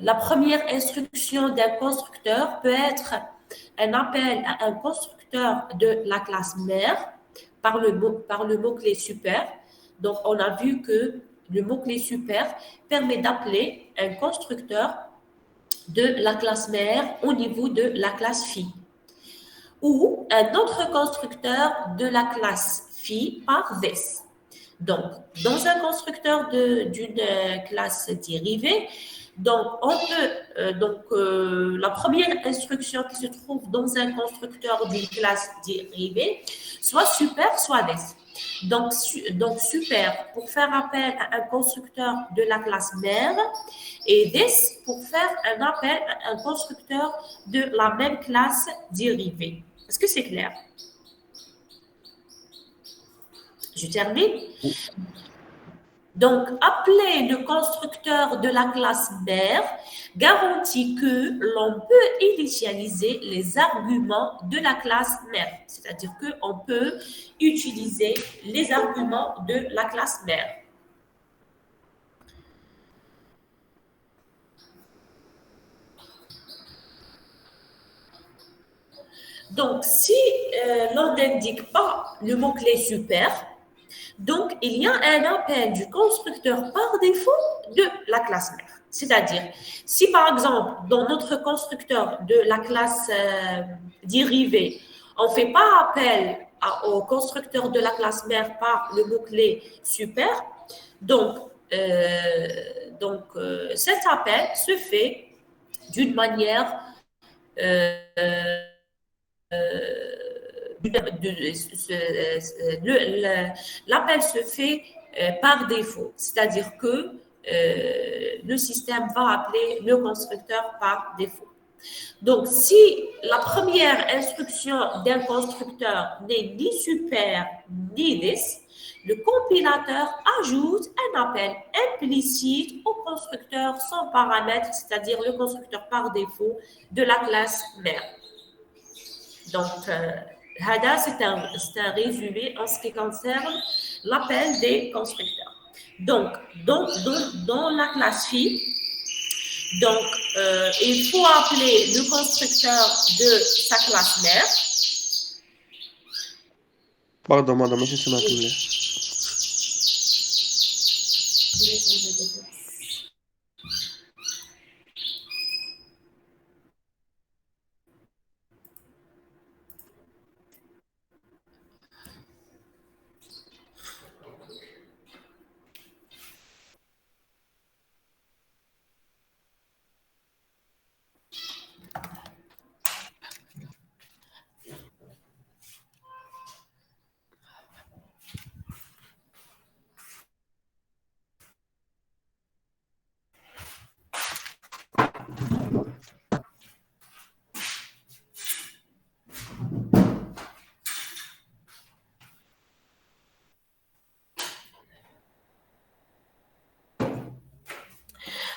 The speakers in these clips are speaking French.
la première instruction d'un constructeur peut être un appel à un constructeur de la classe mère par le mot-clé super. Donc, on a vu que le mot-clé super permet d'appeler un constructeur de la classe mère au niveau de la classe fille ou un autre constructeur de la classe fille par this. Donc, dans un constructeur d'une classe dérivée, donc la première instruction qui se trouve dans un constructeur d'une classe dérivée, soit super, soit this. Donc super pour faire appel à un constructeur de la classe mère et this pour faire un appel à un constructeur de la même classe dérivée. Est-ce que c'est clair? Je termine. Donc, appeler le constructeur de la classe mère garantit que l'on peut initialiser les arguments de la classe mère. C'est-à-dire qu'on peut utiliser les arguments de la classe mère. Donc, si l'on n'indique pas le mot-clé super, donc il y a un appel du constructeur par défaut de la classe mère. C'est-à-dire, si par exemple, dans notre constructeur de la classe dérivée, on ne fait pas appel au constructeur de la classe mère par le mot-clé super, donc, cet appel se fait d'une manière l'appel se fait par défaut, c'est-à-dire que le système va appeler le constructeur par défaut. Donc, si la première instruction d'un constructeur n'est ni super ni this, le compilateur ajoute un appel implicite au constructeur sans paramètre, c'est-à-dire le constructeur par défaut de la classe mère. Donc, HADA, c'est un résumé en ce qui concerne l'appel des constructeurs. Donc, dans la classe fille, donc, il faut appeler le constructeur de sa classe mère. Pardon, madame, je suis معكم.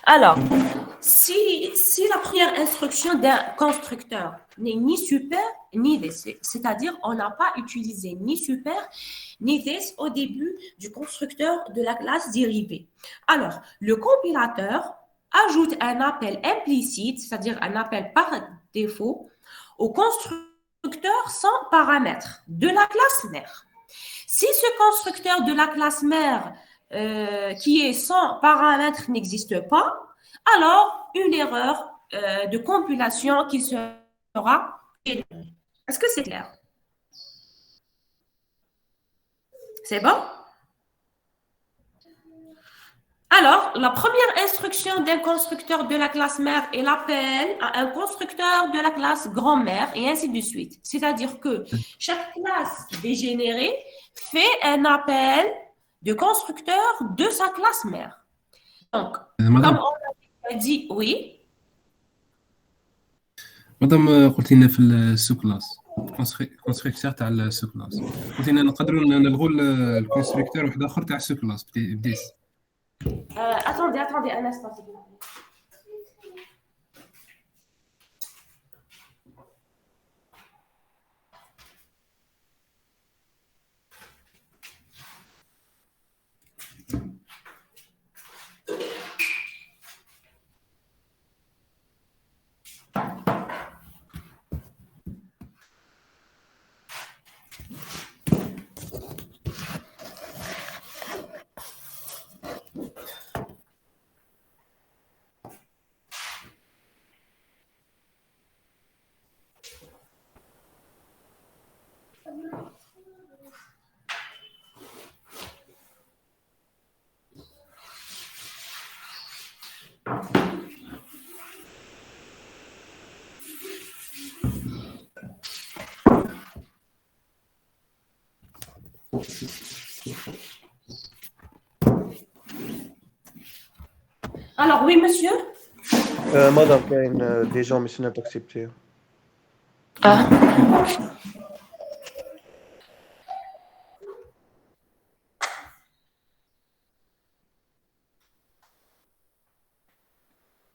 Alors, si la première instruction d'un constructeur n'est ni super ni this, c'est-à-dire on n'a pas utilisé ni super ni this au début du constructeur de la classe dérivée. Alors, le compilateur ajoute un appel implicite, c'est-à-dire un appel par défaut, au constructeur sans paramètre de la classe mère. Si ce constructeur de la classe mère qui est sans paramètre n'existe pas, alors une erreur de compilation qui sera générée. Est-ce que c'est clair? C'est bon? Alors, la première instruction d'un constructeur de la classe mère est l'appel à un constructeur de la classe grand-mère et ainsi de suite. C'est-à-dire que chaque classe dégénérée fait un appel de constructeur de sa classe mère. Donc, comme on a dit, oui. مادام قلت لنا في السو كلاس كونستركتور تاع السو كلاس قلت لنا نقدروا نلغوا الكونستركتور واحد اخر تاع السو كلاس بديس Attendez un instant. Alors, oui, monsieur. Madame, كاين des gens mais c'est accepté. Ah.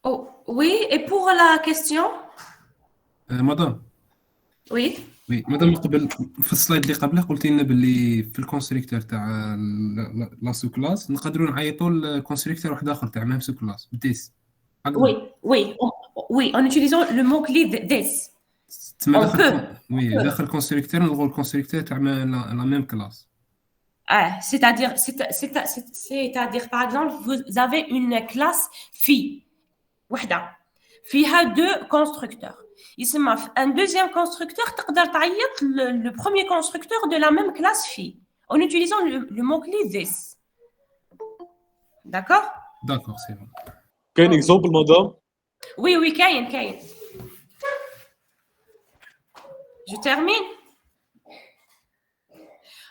Oh, oui, et pour la question? مدام Oui. وي مدام قبل في السلايد اللي قبله قلتي لنا باللي في الكونستريكتور تاع لا سو كلاس نقدروا نعيطوا الكونستريكتور واحد اخر تاع ميم سو كلاس بديس Oui, oui, oui, en utilisant le mot-clé this. تما On peut. داخل الكونستريكتور نلغوا الكونستريكتور تاع لا ميم كلاس. C'est-à-dire, par exemple, vous avez une classe fille. وحدة. فيها deux constructeurs. يسمى un deuxième constructeur تقدر تعيط le premier constructeur de la même classe fille en utilisant le mot-clé this. D'accord? D'accord, c'est bon. كاين اكزومبل مدام؟ Oui, كاين. Je termine.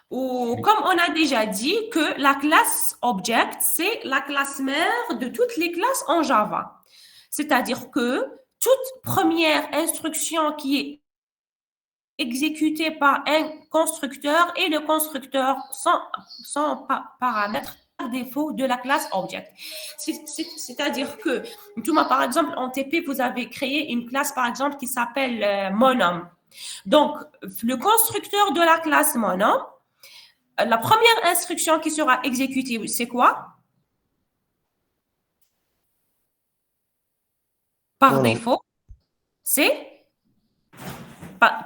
Ou comme on a déjà dit que la classe object, c'est la classe mère de toutes les classes en Java. C'est-à-dire que toute première instruction qui est exécutée par un constructeur et le constructeur sans paramètres par défaut de la classe object. C'est-à-dire que, par exemple, en TP, vous avez créé une classe, par exemple, qui s'appelle monom. Donc, le constructeur de la classe monom, la première instruction qui sera exécutée, c'est quoi? Par défaut, c'est,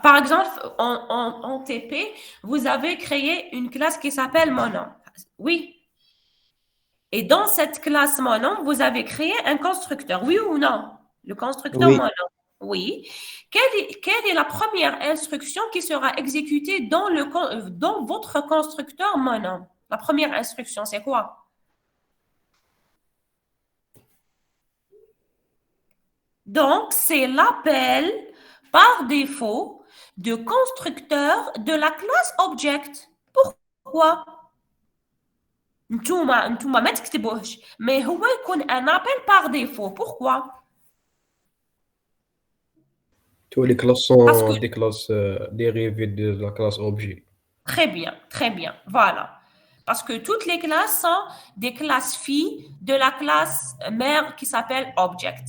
par exemple, en TP, vous avez créé une classe qui s'appelle monom. Oui. Et dans cette classe monom, vous avez créé un constructeur, oui ou non? Le constructeur monom. Oui. Quelle est la première instruction qui sera exécutée dans votre constructeur monom? La première instruction, c'est quoi? Donc, c'est l'appel par défaut de constructeur de la classe object. Pourquoi? نتوما ما تكتبوهش mais هو يكون un appel par défaut. Pourquoi? Tous les classes sont des classes dérivées de la classe objet. Très bien. Voilà. Parce que toutes les classes sont des classes filles de la classe mère qui s'appelle object.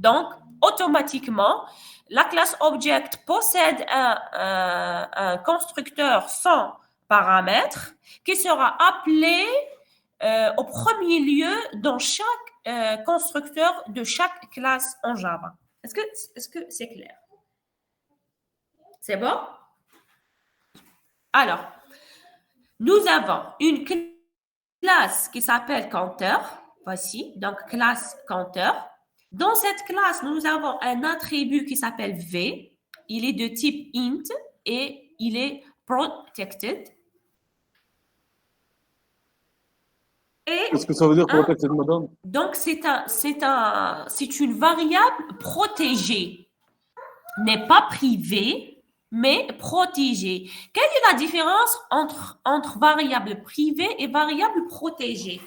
Donc, automatiquement, la classe object possède un constructeur sans paramètres qui sera appelé au premier lieu dans chaque constructeur de chaque classe en Java. Est-ce que c'est clair? C'est bon? Alors, nous avons une classe qui s'appelle compteur. Voici, donc classe compteur. Dans cette classe, nous avons un attribut qui s'appelle V. Il est de type int et il est protected. Qu'est-ce que ça veut dire protected, madame? Donc, c'est une variable protégée. N'est pas privée, mais protégée. Quelle est la différence entre variable privée et variable protégée?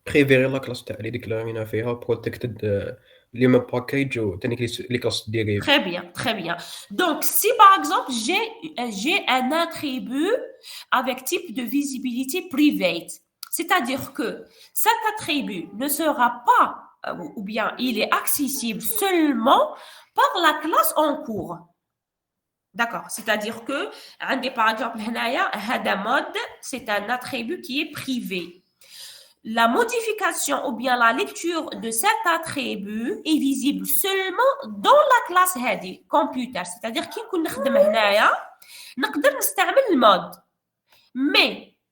بريفيري لا كلاس تاع اللي ديكلارينا فيها بروتكتد اللي ما باكيج وثاني لي كلاس ديريف. Très bien. Donc, si par exemple, j'ai un attribut avec type de visibilité private, c'est-à-dire que cet attribut ne sera pas, ou bien il est accessible seulement par la classe en cours. D'accord. C'est-à-dire que, par exemple, هذا mode, c'est un attribut qui est privé. La modification ou bien la lecture de cet attribut est visible seulement dans la classe هذه computer. C'est-à-dire كي نكون نخدم هنايا نقدر نستعمل المود.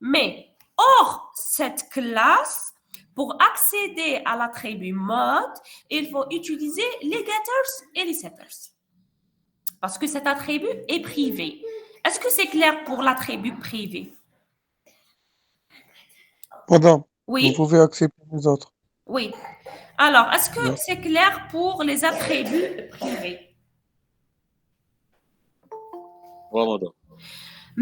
Mais hors cette classe, pour accéder à l'attribut mode, il faut utiliser les getters et les setters. Parce que cet attribut est privé. Est-ce que c'est clair pour l'attribut privé? Madame, Oui. vous pouvez accepter les autres. Oui. Alors, est-ce que c'est clair pour les attributs privés? Oui, madame.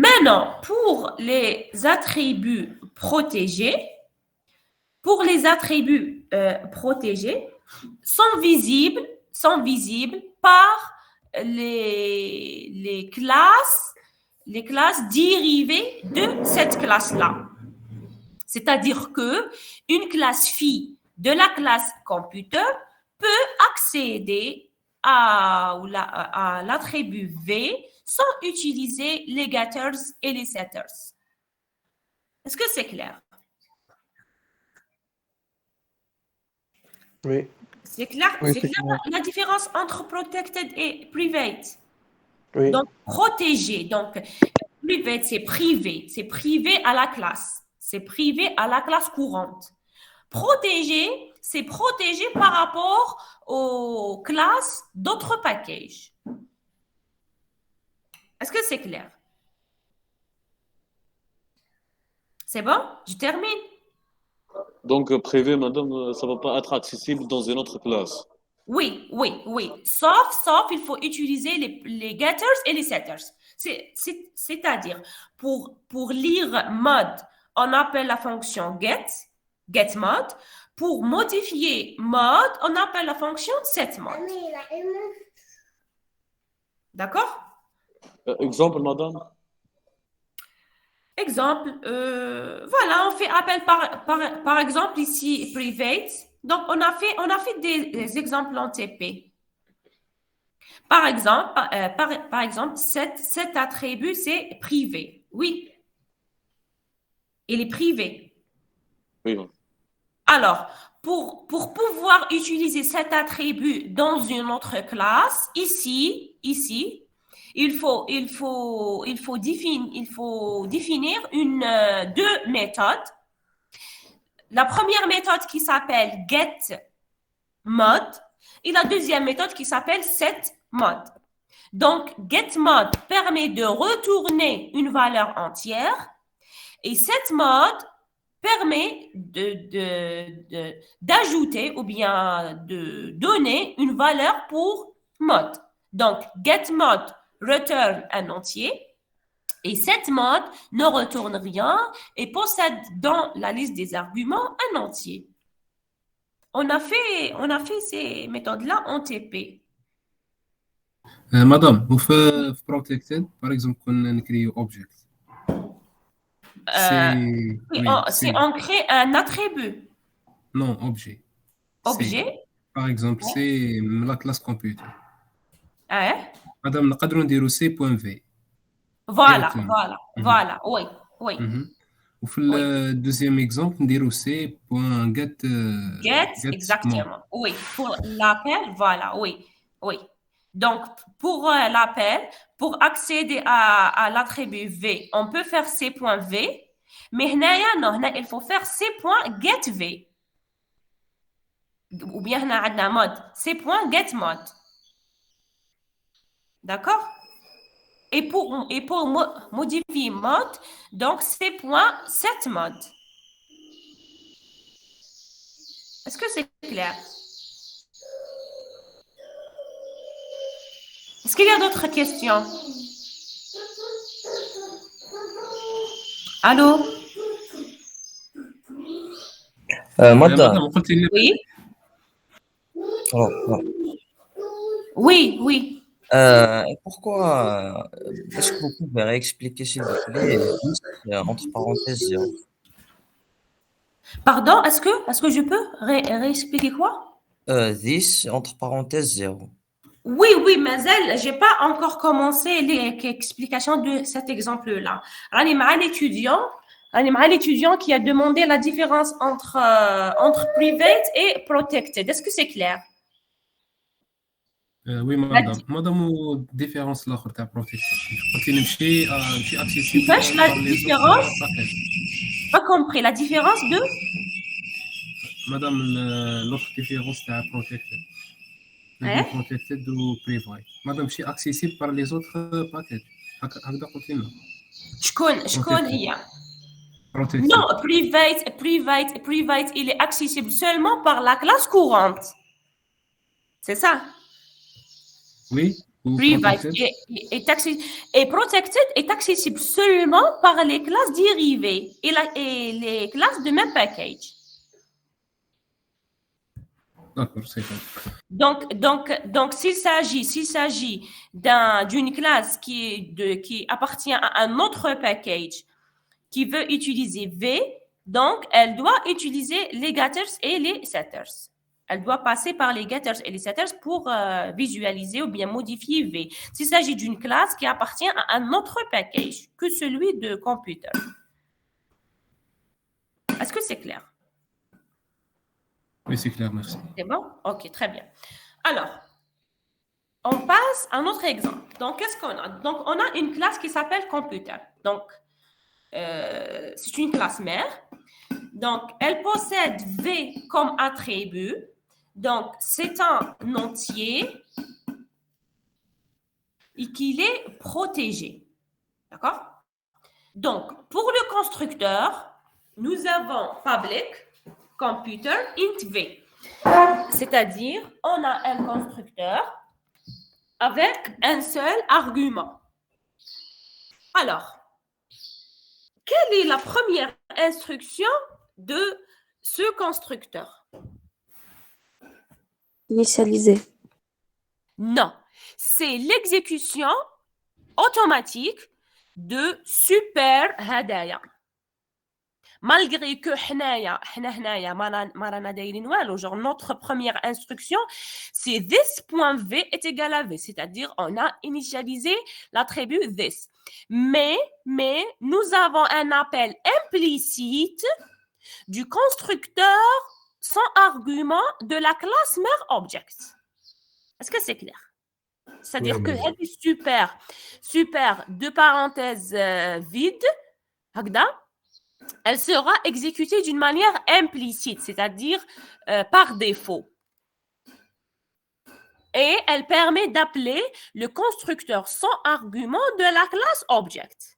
Maintenant, pour les attributs protégés, pour les attributs protégés, sont visibles par les classes dérivées de cette classe-là. C'est-à-dire que une classe phi de la classe computer peut accéder à l'attribut V sans utiliser les getters et les setters. Est-ce que c'est clair? Oui. C'est clair, Oui, c'est clair la différence entre protected et private. Oui. Donc, protégé. Donc, private, c'est privé à la classe. C'est privé à la classe courante. Protégé, c'est protégé par rapport aux classes d'autres packages. Est-ce que c'est clair? C'est bon? Je termine. Donc, privé, madame, ça ne va pas être accessible dans une autre classe. Oui. Sauf, il faut utiliser les getters et les setters. C'est-à-dire, pour lire mode, on appelle la fonction getMod. Pour modifier mode, on appelle la fonction setMod. D'accord? Exemple, madame? Exemple, voilà, on fait appel par exemple ici private. Donc, on a fait des exemples en TP. Par exemple, cet attribut, c'est privé. Oui. Il est privé. Oui. Alors, pour pouvoir utiliser cet attribut dans une autre classe, ici, il faut définir deux méthodes. La première méthode qui s'appelle getMod et la deuxième méthode qui s'appelle setMod. Donc, getMod permet de retourner une valeur entière et setMod permet d'ajouter ou bien de donner une valeur pour mode. Donc, getMod return un entier et setMod ne retourne rien et possède dans la liste des arguments un entier. On a fait ces méthodes-là en TP. Madame, في protected, par exemple, كنا نكريو object. C'est on crée un attribut. Non, objet. Objet. Par exemple, c'est la classe computer. Madame, نقدروا نديروا c.v. Voilà. Oui. وفي le deuxième exemple نديروا c.get exactement. Oui, pour l'appel, voilà, oui. Donc, pour l'appel, pour accéder à l'attribut V, on peut faire c.v, mais il faut faire c.getV. Ou bien on a mode c.getMod. D'accord? Et pour modifier mode, donc c.setMod. Est-ce que c'est clair? Est-ce qu'il y a d'autres questions? Allô? Madame. Oui. Oui. Pourquoi est-ce que vous pouvez réexpliquer, s'il vous plaît, entre parenthèses 0? Pardon, est-ce que je peux réexpliquer quoi? This entre parenthèses 0. Oui, mais je n'ai pas encore commencé l'explication de cet exemple-là. On a l'étudiant qui a demandé la différence entre private et protected. Est-ce que c'est clair? Oui, madame, différence là تاع protection. قلتي نمشي accessible. كيفاش la différence? Pas compris la différence de? Madame, l'autre différence تاع protected. Protected ou private. Madame, c'est accessible par les autres packages. هكذا قلت لنا. شكون هي؟ Non, private, il est accessible seulement par la classe courante. C'est ça? Oui. Ou Private protected. et protected est accessible seulement par les classes dérivées et les classes de même package. D'accord, c'est bon. Donc, s'il s'agit d'une classe qui appartient à un autre package qui veut utiliser V, donc elle doit utiliser les getters et les setters. Elle doit passer par les getters et les setters pour visualiser ou bien modifier V. S'il s'agit d'une classe qui appartient à un autre package que celui de computer. Est-ce que c'est clair? Oui, c'est clair, merci. C'est bon? Ok, très bien. Alors, on passe à un autre exemple. Donc, qu'est-ce qu'on a? Donc, on a une classe qui s'appelle computer. Donc, c'est une classe mère. Donc, elle possède V comme attribut. Donc, c'est un entier et qu'il est protégé. D'accord? Donc, pour le constructeur, nous avons public computer int V. C'est-à-dire, on a un constructeur avec un seul argument. Alors, quelle est la première instruction de ce constructeur? Initialiser. Non, c'est l'exécution automatique de super hadaya. Malgré que genre notre première instruction, c'est this.v est égal à v, c'est-à-dire on a initialisé l'attribut this. Mais nous avons un appel implicite du constructeur sans argument de la classe mère object. Est-ce que c'est clair? C'est-à-dire Oui, que oui. elle est super, de parenthèses vide, elle sera exécutée d'une manière implicite, c'est-à-dire par défaut. Et elle permet d'appeler le constructeur sans argument de la classe object.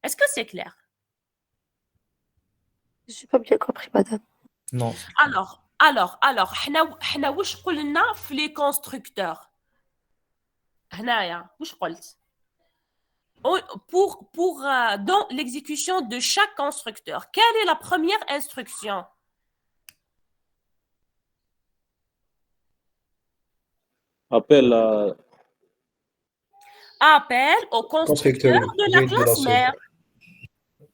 Est-ce que c'est clair? Je n'ai pas bien compris, madame. Non. Alors, حنا واش قلنا في les constructeurs هنايا واش قلت pour dans l'exécution de chaque constructeur, quelle est la première instruction? Appel à... Appel au constructeur de la oui, de la classe soupe. mère.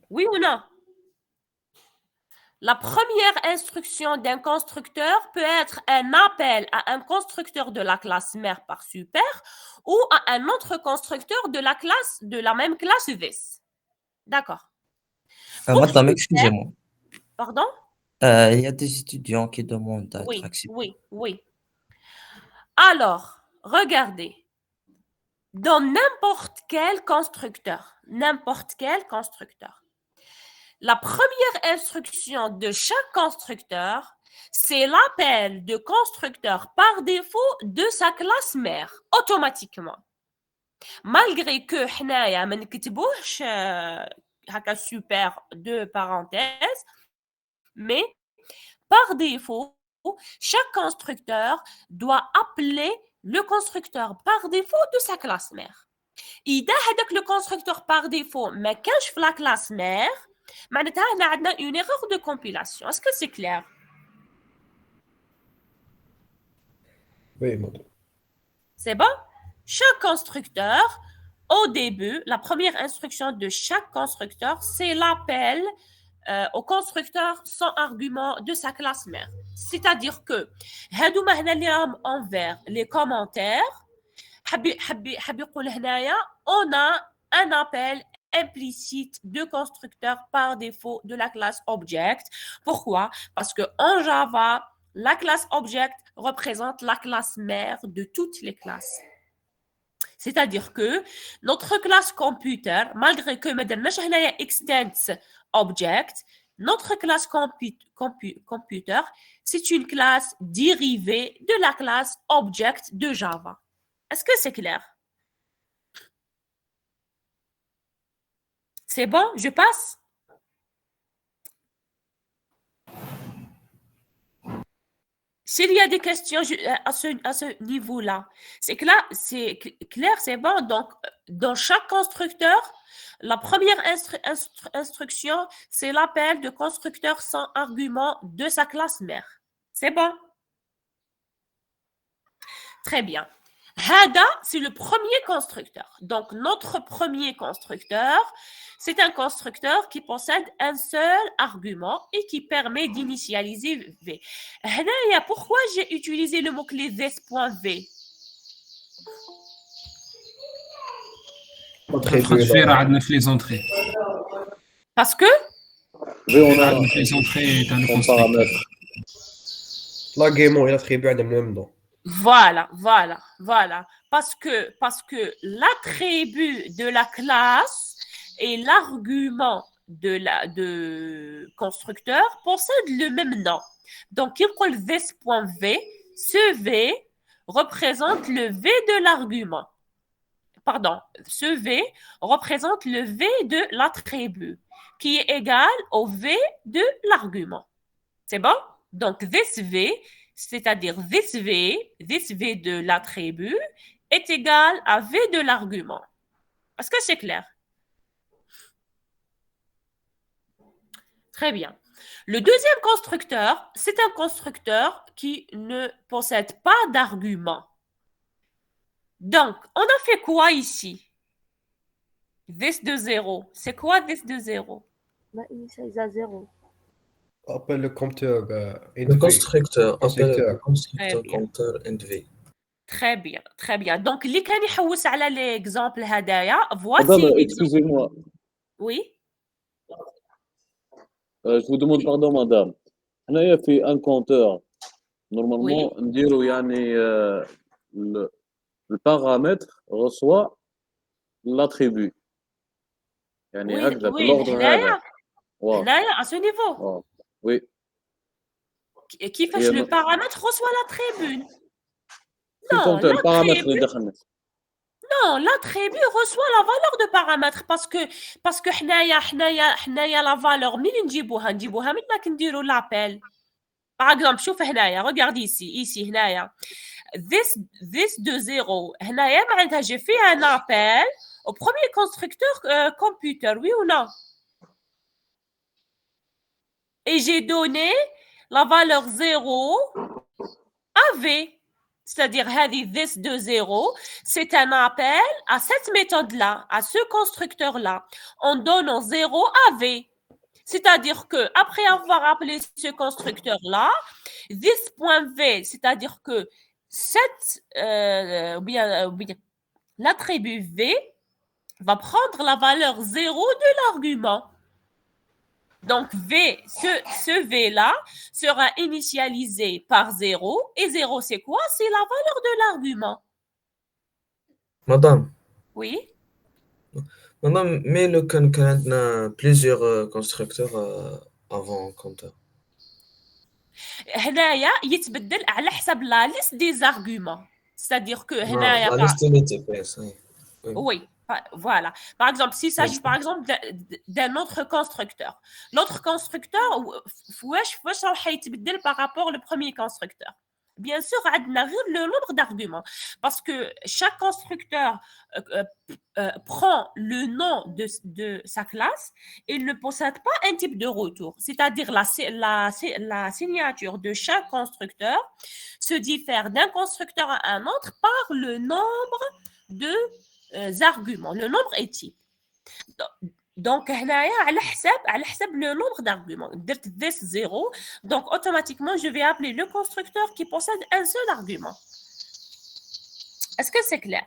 Oui ou non? La première instruction d'un constructeur peut être un appel à un constructeur de la classe mère par super ou à un autre constructeur de la même classe this. D'accord. Pour Madame, super- excusez-moi. Pardon? Il y a des étudiants qui demandent d'être acceptés. Oui. Alors, regardez. Dans n'importe quel constructeur, la première instruction de chaque constructeur, c'est l'appel de constructeur par défaut de sa classe mère, automatiquement. Malgré que حنايا ما نكتبوش هكا super de parenthèses, mais par défaut, chaque constructeur doit appeler le constructeur par défaut de sa classe mère. إذا هذاك le constructeur par défaut ما كانش في la classe mère, معناتها هنا عندنا une erreur de compilation. Est-ce que c'est clair? Oui, madame. C'est bon? Chaque constructeur, au début, la première instruction de chaque constructeur, c'est l'appel au constructeur sans argument de sa classe mère. C'est-à-dire que, هادوما هنا اللي راهم envers les commentaires, حب يقول هنايا, on a un appel implicite de constructeur par défaut de la classe object. Pourquoi? Parce que en Java, la classe object représente la classe mère de toutes les classes. C'est-à-dire que notre classe computer, malgré que ما درناش هنايا extends object, notre classe computer, c'est une classe dérivée de la classe object de Java. Est-ce que c'est clair? C'est bon? Je passe? S'il y a des questions à ce niveau-là, c'est que là, c'est clair, c'est bon. Donc, dans chaque constructeur, la première instruction, c'est l'appel de constructeur sans argument de sa classe mère. C'est bon? Très bien. Hada, c'est le premier constructeur. Donc, notre premier constructeur, c'est un constructeur qui possède un seul argument et qui permet d'initialiser V. Hada, pourquoi j'ai utilisé le mot-clé this.v? transfert عندنا في les entrées. Parce que عندنا في les entrées تاع le constructeur. لاغيمون الاتريبيو عندهم le même nom. Voilà. Parce que l'attribut de la classe et l'argument de constructeur possèdent le même nom. Donc, il colle this.v, ce v représente le v de l'argument. Pardon, ce v représente le v de l'attribut, qui est égal au v de l'argument. C'est bon? Donc, this v, c'est-à-dire this v de l'attribut, est égal à v de l'argument. Est-ce que c'est clair? Très bien. Le deuxième constructeur, c'est un constructeur qui ne possède pas d'argument. Donc, on a fait quoi ici? This de 0. C'est quoi this de 0? On va initialiser à 0. Appelle le compteur Le constructeur, appelle le constructeur Très bien. compteur int v. Très bien. Donc, اللي كان يحوس على l'exemple هدايا, voici Madame, l'exemple. excusez-moi. Oui. Je vous demande pardon, madame. Il y a fait un compteur. Normalement, on dirait يعني le paramètre reçoit l'attribut. يعني هكذا في l'ordre هذا. هنايا à ce niveau. Oui. كيفاش le paramètre reçoit l'attribut? Non, le paramètre اللي دخلنا. Non, l'attribut reçoit la valeur de paramètre parce que حنايا la valeur منين نجيبوها من كنديروا l'appel. Par exemple, شوف هنايا, regarde ici هنايا. This de 0 هنايا معناتها j'ai fait un appel au premier constructeur computer, oui ou non? Et j'ai donné la valeur 0 à V. C'est-à-dire, this de 0, c'est un appel à cette méthode-là, à ce constructeur-là, en donnant 0 à V. C'est-à-dire que après avoir appelé ce constructeur-là, this.v, c'est-à-dire que l'attribut V va prendre la valeur 0 de l'argument. Donc, ce V-là sera initialisé par 0. Et 0, c'est quoi? C'est la valeur de l'argument. Madame. Oui. Madame, mais le can a plusieurs constructeurs avant compteur. هنايا يتبدل على حسب la liste des arguments. C'est-à-dire que هنايا la liste des TPS. Oui. Voilà. Par exemple, s'il s'agit par exemple d'un autre constructeur. L'autre constructeur, واش راح يتبدل par rapport au premier constructeur? Bien sûr, عندنا غير le nombre d'arguments. Parce que chaque constructeur prend le nom de sa classe et ne possède pas un type de retour. C'est-à-dire la signature de chaque constructeur se diffère d'un constructeur à un autre par le nombre de arguments, le nombre est type. Donc, هنايا على حسب le nombre d'arguments. درت this 0, donc automatiquement je vais appeler le constructeur qui possède un seul argument. Est-ce que c'est clair?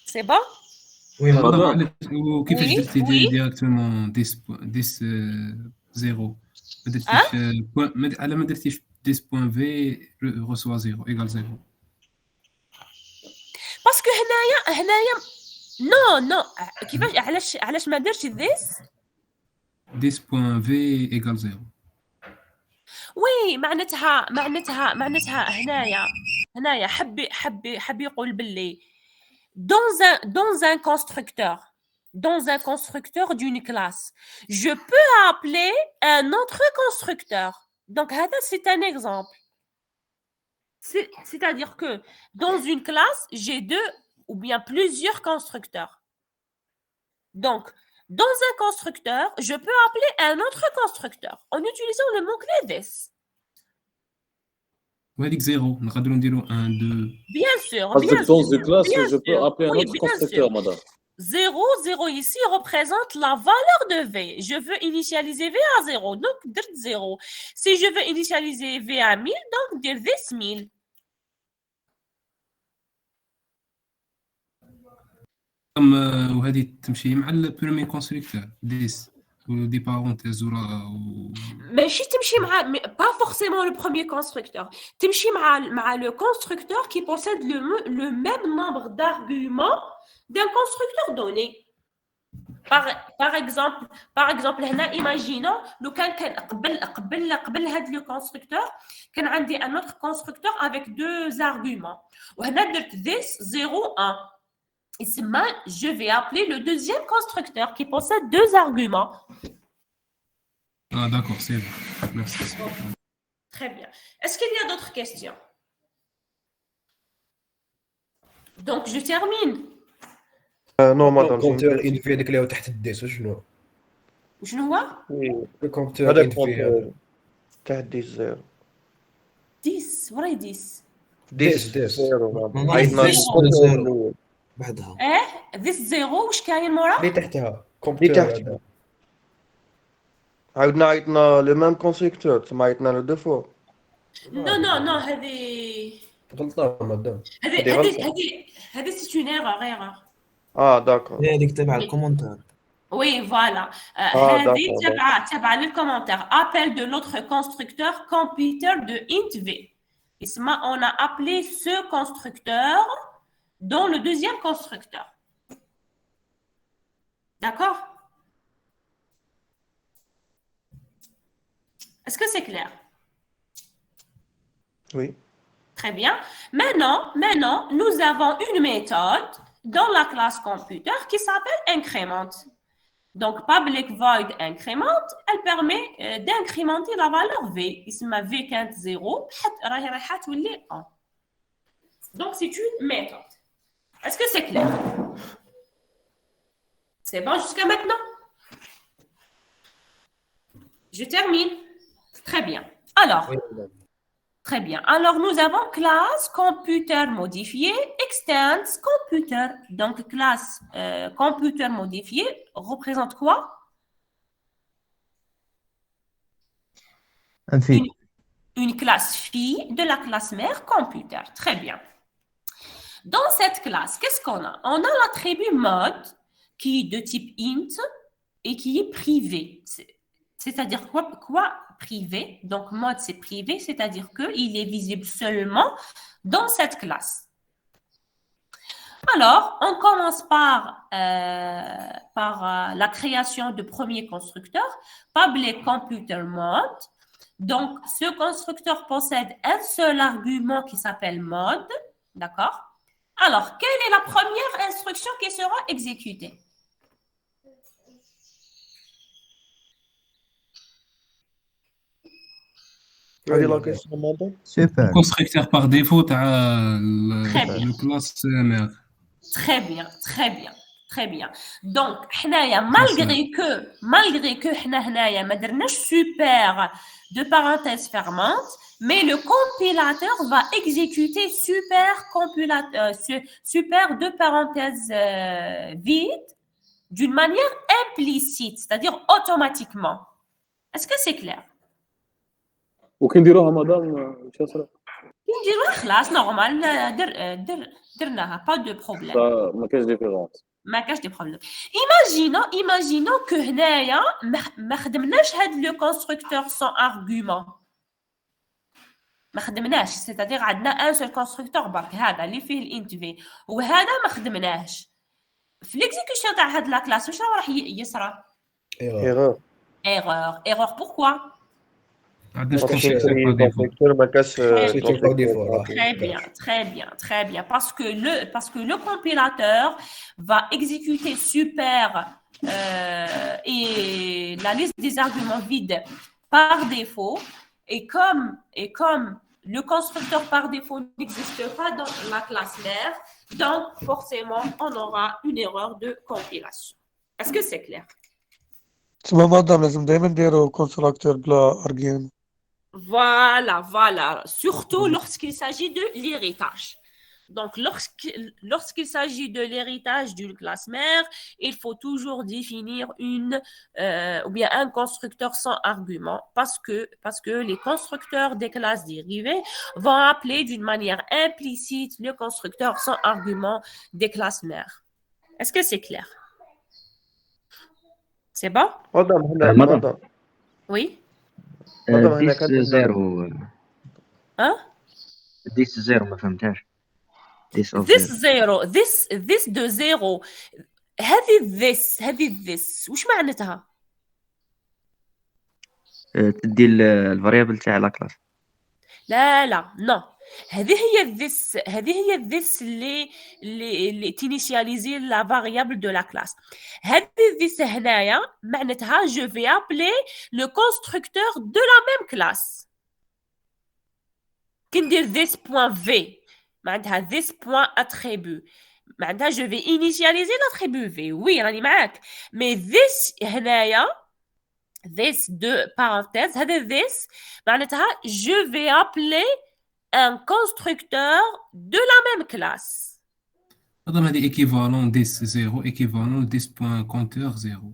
C'est bon? Oui, madame. وكيفاش درتي ديريكتومون this 0 ما درتيش this.v reçoit 0 égale 0. Parce que هنايا non كيفاش علاش ما درتش this.v égale 0. وي معناتها هنايا حب يقول باللي dans un constructeur d'une classe, je peux appeler un autre constructeur. Donc, c'est un exemple. C'est-à-dire que dans une classe, j'ai 2 ou bien plusieurs constructeurs. Donc, dans un constructeur, je peux appeler un autre constructeur en utilisant le mot-clé this. وهذيك زيرو نقدروا نديروا 1 2 Bien sûr, Parce bien que dans sûr, une classe, bien je peux sûr. appeler un Oui, autre bien constructeur, sûr. madame. 0 ici représente la valeur de V. Je veux initialiser V à 0, donc dire 0. Si je veux initialiser V à 1000, donc dire this 1000. وهذه تمشي مع البريمي كونستركتور ديس ودي بارونتيز ولا ماشي تمشي مع pas forcément le premier constructeur. تمشي مع le constructeur qui possède le même nombre d'arguments d'un constructeur donné. Par exemple هنا imaginons لو كان قبل هذا le constructeur كان عندي un autre constructeur avec 2 arguments وهنا درت this 0 1. يسمى je vais appeler le deuxième constructeur qui possède 2 arguments. Ah d'accord, c'est bon. Merci. Très bien. Est-ce qu'il y a d'autres questions? Donc, je termine. Non, madame. الكونتور انفي هذاك اللي هو تحت الديس شنو؟ شنو هو؟ الكونتور هذا انفي الكونتور تاع 10 10 وراي 10 10 0 ما عيطنا نعرفش الكونتور زيرو. الاول بعدها this 0 واش كاين مورا؟ اللي تحتها اللي تحت كونتور عاودنا عيطنا لو ميم كونستركتور تما عيطنا له دو فوا نو هذه غلطه مدام هذه سي اون ايرور داكور هي هذيك تبع الكومنتار. Oui, voilà. d'accord, تبع le commentaire. Appel de l'autre constructeur computer de int v. On a appelé ce constructeur dans le deuxième constructeur. D'accord? Est-ce que c'est clair? Oui. Très bien. Maintenant, nous avons une méthode dans la classe computer qui s'appelle increment. Donc, public void increment, elle permet d'incrémenter la valeur V. Ici, V كانت 0, راح تولي 1. Donc, c'est une méthode. Est-ce que c'est clair? C'est bon jusqu'à maintenant? Je termine. Très bien. Alors, très bien. Alors, nous avons classe computer modifié, extends computer. Donc, classe computer modifié représente quoi? Un fille. Une classe fille de la classe mère computer. Très bien. Dans cette classe, qu'est-ce qu'on a? On a l'attribut mode qui est de type int et qui est privé. C'est-à-dire quoi privé? Donc, mode, c'est privé, c'est-à-dire qu'il est visible seulement dans cette classe. Alors, on commence par la création de premier constructeur, public computer mode. Donc, ce constructeur possède un seul argument qui s'appelle mode. D'accord? Alors, quelle est la première instruction qui sera exécutée? هذه لا كيسيون مادام Super. Constructeur par défaut تاع le classe mère. Très bien, très bien, très bien. Donc, malgré que هنايا ما درناش super de parenthèse fermante, mais le compilateur va exécuter super de parenthèse vide d'une manière implicite, c'est-à-dire automatiquement. Est-ce que c'est clair? وكي نديروها مدام شو صرا؟ نديروها خلاص نورمال درناها pas de problème. ما كاينش ديفيرونس. ما كاش دي بروبليم. Imaginons que هنايا ما خدمناش هاد لو كونستركتور سون ارغومون. ما خدمناش c'est-à-dire عندنا ان سول كونستركتور برك هذا اللي فيه الانت في وهذا ما خدمناهش. في ليكزيكيوشن تاع هاد لا كلاس واش راح يصرى؟ ايرور pourquoi? عندناش كونستركتور ما كاش Très bien. Parce que le compilateur va exécuter super et la liste des arguments vides par défaut Et comme le constructeur par défaut n'existe pas dans la classe mère, donc forcément, on aura une erreur de compilation. Est-ce que c'est clair? تسمى مادام لازم دايما نديرو كونستراكتور بلا ارجيوم. Voilà. Surtout lorsqu'il s'agit de l'héritage. Donc, lorsqu'il s'agit de l'héritage d'une classe mère, il faut toujours définir ou bien un constructeur sans argument parce que les constructeurs des classes dérivées vont appeler d'une manière implicite le constructeur sans argument des classes mères. Est-ce que c'est clair? C'est bon? مادام هنا مادام مادام Oui? مادام هنا ديس كندير زيرو Hein? ديس زيرو ما فهمتهاش ديس اوف This زيرو zero, this de zéro. هذه this وش معناتها؟ تدي الفاريبل تاع لا كلاس لا نو. هذه هي this اللي تينيسياليزي لا فاريابل دو لا كلاس. هذه this هنايا معناتها je vais appeler le constructeur de la même classe. كي ندير this point v معناتها this point attribut معناتها je vais initialiser l'attribut v. oui راني معاك. mais this هنايا this de parenthèse هذا this معناتها je vais appeler un constructeur de la même classe. مادام هذه équivalent ديس زيرو équivalent ديس بوان كونتور زيرو.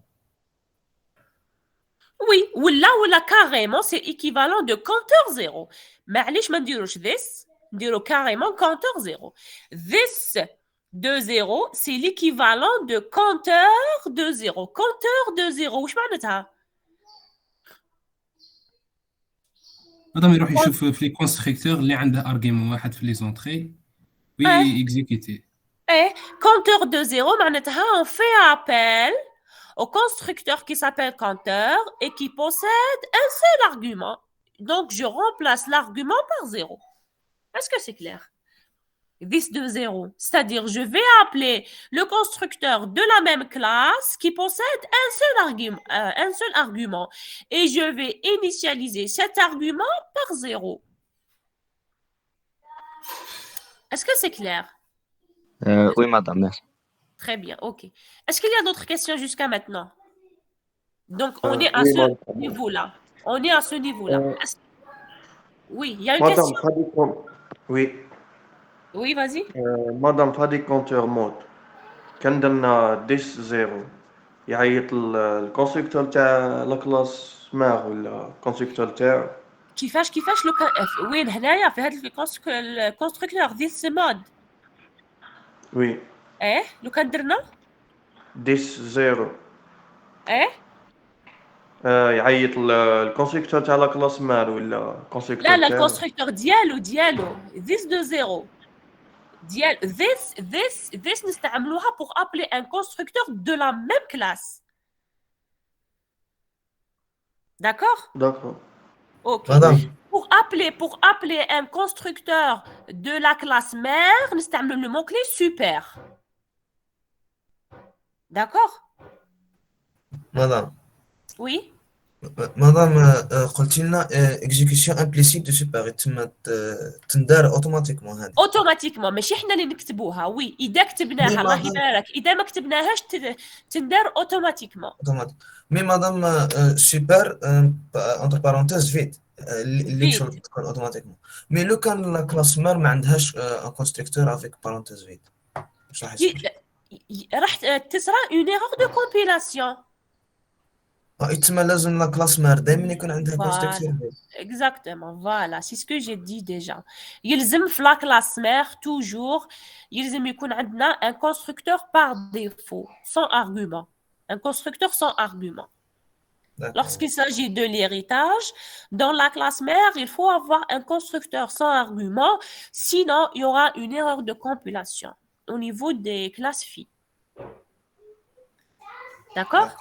oui ولا carrément c'est équivalent de compteur 0. معليش ما نديروش this نديرو carrément compteur 0. this de 0 c'est l'équivalent de compteur de 0. compteur de 0 وش معناتها؟ مادام يروح يشوف في لي كونستركتور اللي عنده ارغيومون واحد في لي زونطري ويكزيكوتي. compteur de 0 معناتها on fait appel au constructeur qui s'appelle compteur et qui possède un seul argument. Donc, je remplace l'argument par 0. Est-ce que c'est clair? This de 0, c'est-à-dire je vais appeler le constructeur de la même classe qui possède un seul argument et je vais initialiser cet argument par 0. Est-ce que c'est clair? وي مادام ماشي. Très bien, ok. Est-ce qu'il y a d'autres questions jusqu'à maintenant? Donc, on est à oui, ce madame. niveau-là. On est à ce niveau-là. Oui, il y a une مادام question. فهادي وي Oui, vas-y. مادام فهادي كونتور مود كندرنا ديس زيرو يعيط الكونستركتور تاع لا كلاس ماغ ولا الكونستركتور تاعو. كيفاش لو كان وين هنايا في هذا الكونستركتور this mode. وي لو كان درنا ديس زيرو ايه يعيط الكونستركتور تاع لا كلاس مال ولا الكونستركتور لا تاعو. الكونستركتور ديالو this de 0 ديال this نستعملوها pour appeler un constructeur de la même classe. D'accord? D'accord. Ok. Madame. Pour appeler un constructeur de la classe mère, نستعمل le mot-clé super. D'accord? Madame. Oui? مدام قلتي لنا اكزيكيوشن امبليسيت دو سوبر تما تندار اوتوماتيكمون هذه اوتوماتيكمون ماشي حنا اللي نكتبوها. وي اذا كتبناها الله يبارك اذا ما كتبناهاش تندار اوتوماتيكمون. مي مدام سوبر انتر بارونتيز فيت اللي شغل تكون اوتوماتيكمون. مي لو كان لا كلاس مار ما عندهاش ان كونستركتور افيك بارونتيز فيت واش راح يصير؟ راح تصرى اون ايرور دو كومبيلاسيون. تما لازم لا كلاس مار دائما يكون عندها كونستركتور. Exactement, voilà, c'est ce que j'ai dit déjà. يلزم في la classe mère toujours يلزم يكون عندنا un constructeur par défaut, sans argument. Un constructeur sans argument. Lorsqu'il s'agit de l'héritage, dans la classe mère, il faut avoir un constructeur sans argument, sinon il y aura une erreur de compilation au niveau des classes filles. D'accord?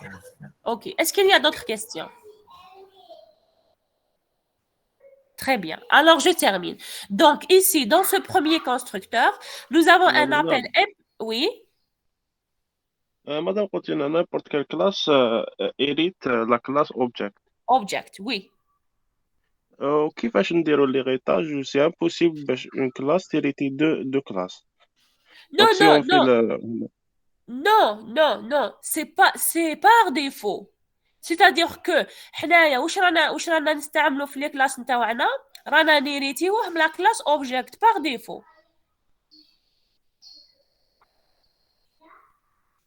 Ok. Est-ce qu'il y a d'autres questions? Très bien. Alors, je termine. Donc, ici, dans ce premier constructeur, nous avons un appel. Oui? Madame, quand on a n'importe quelle classe, hérite la classe object. Object, oui. وكيفاش نديروا ليغيتاج سي امبوسيبل باش اون كلاس تيريتي دو كلاس Non, دونك سي non, اون في non, non, non, non, c'est par défaut. C'est-à-dire que حنايا واش رانا نستعملوا في لي كلاس نتاعنا رانا نيريتيوه من لا كلاس اوبجيكت par défaut.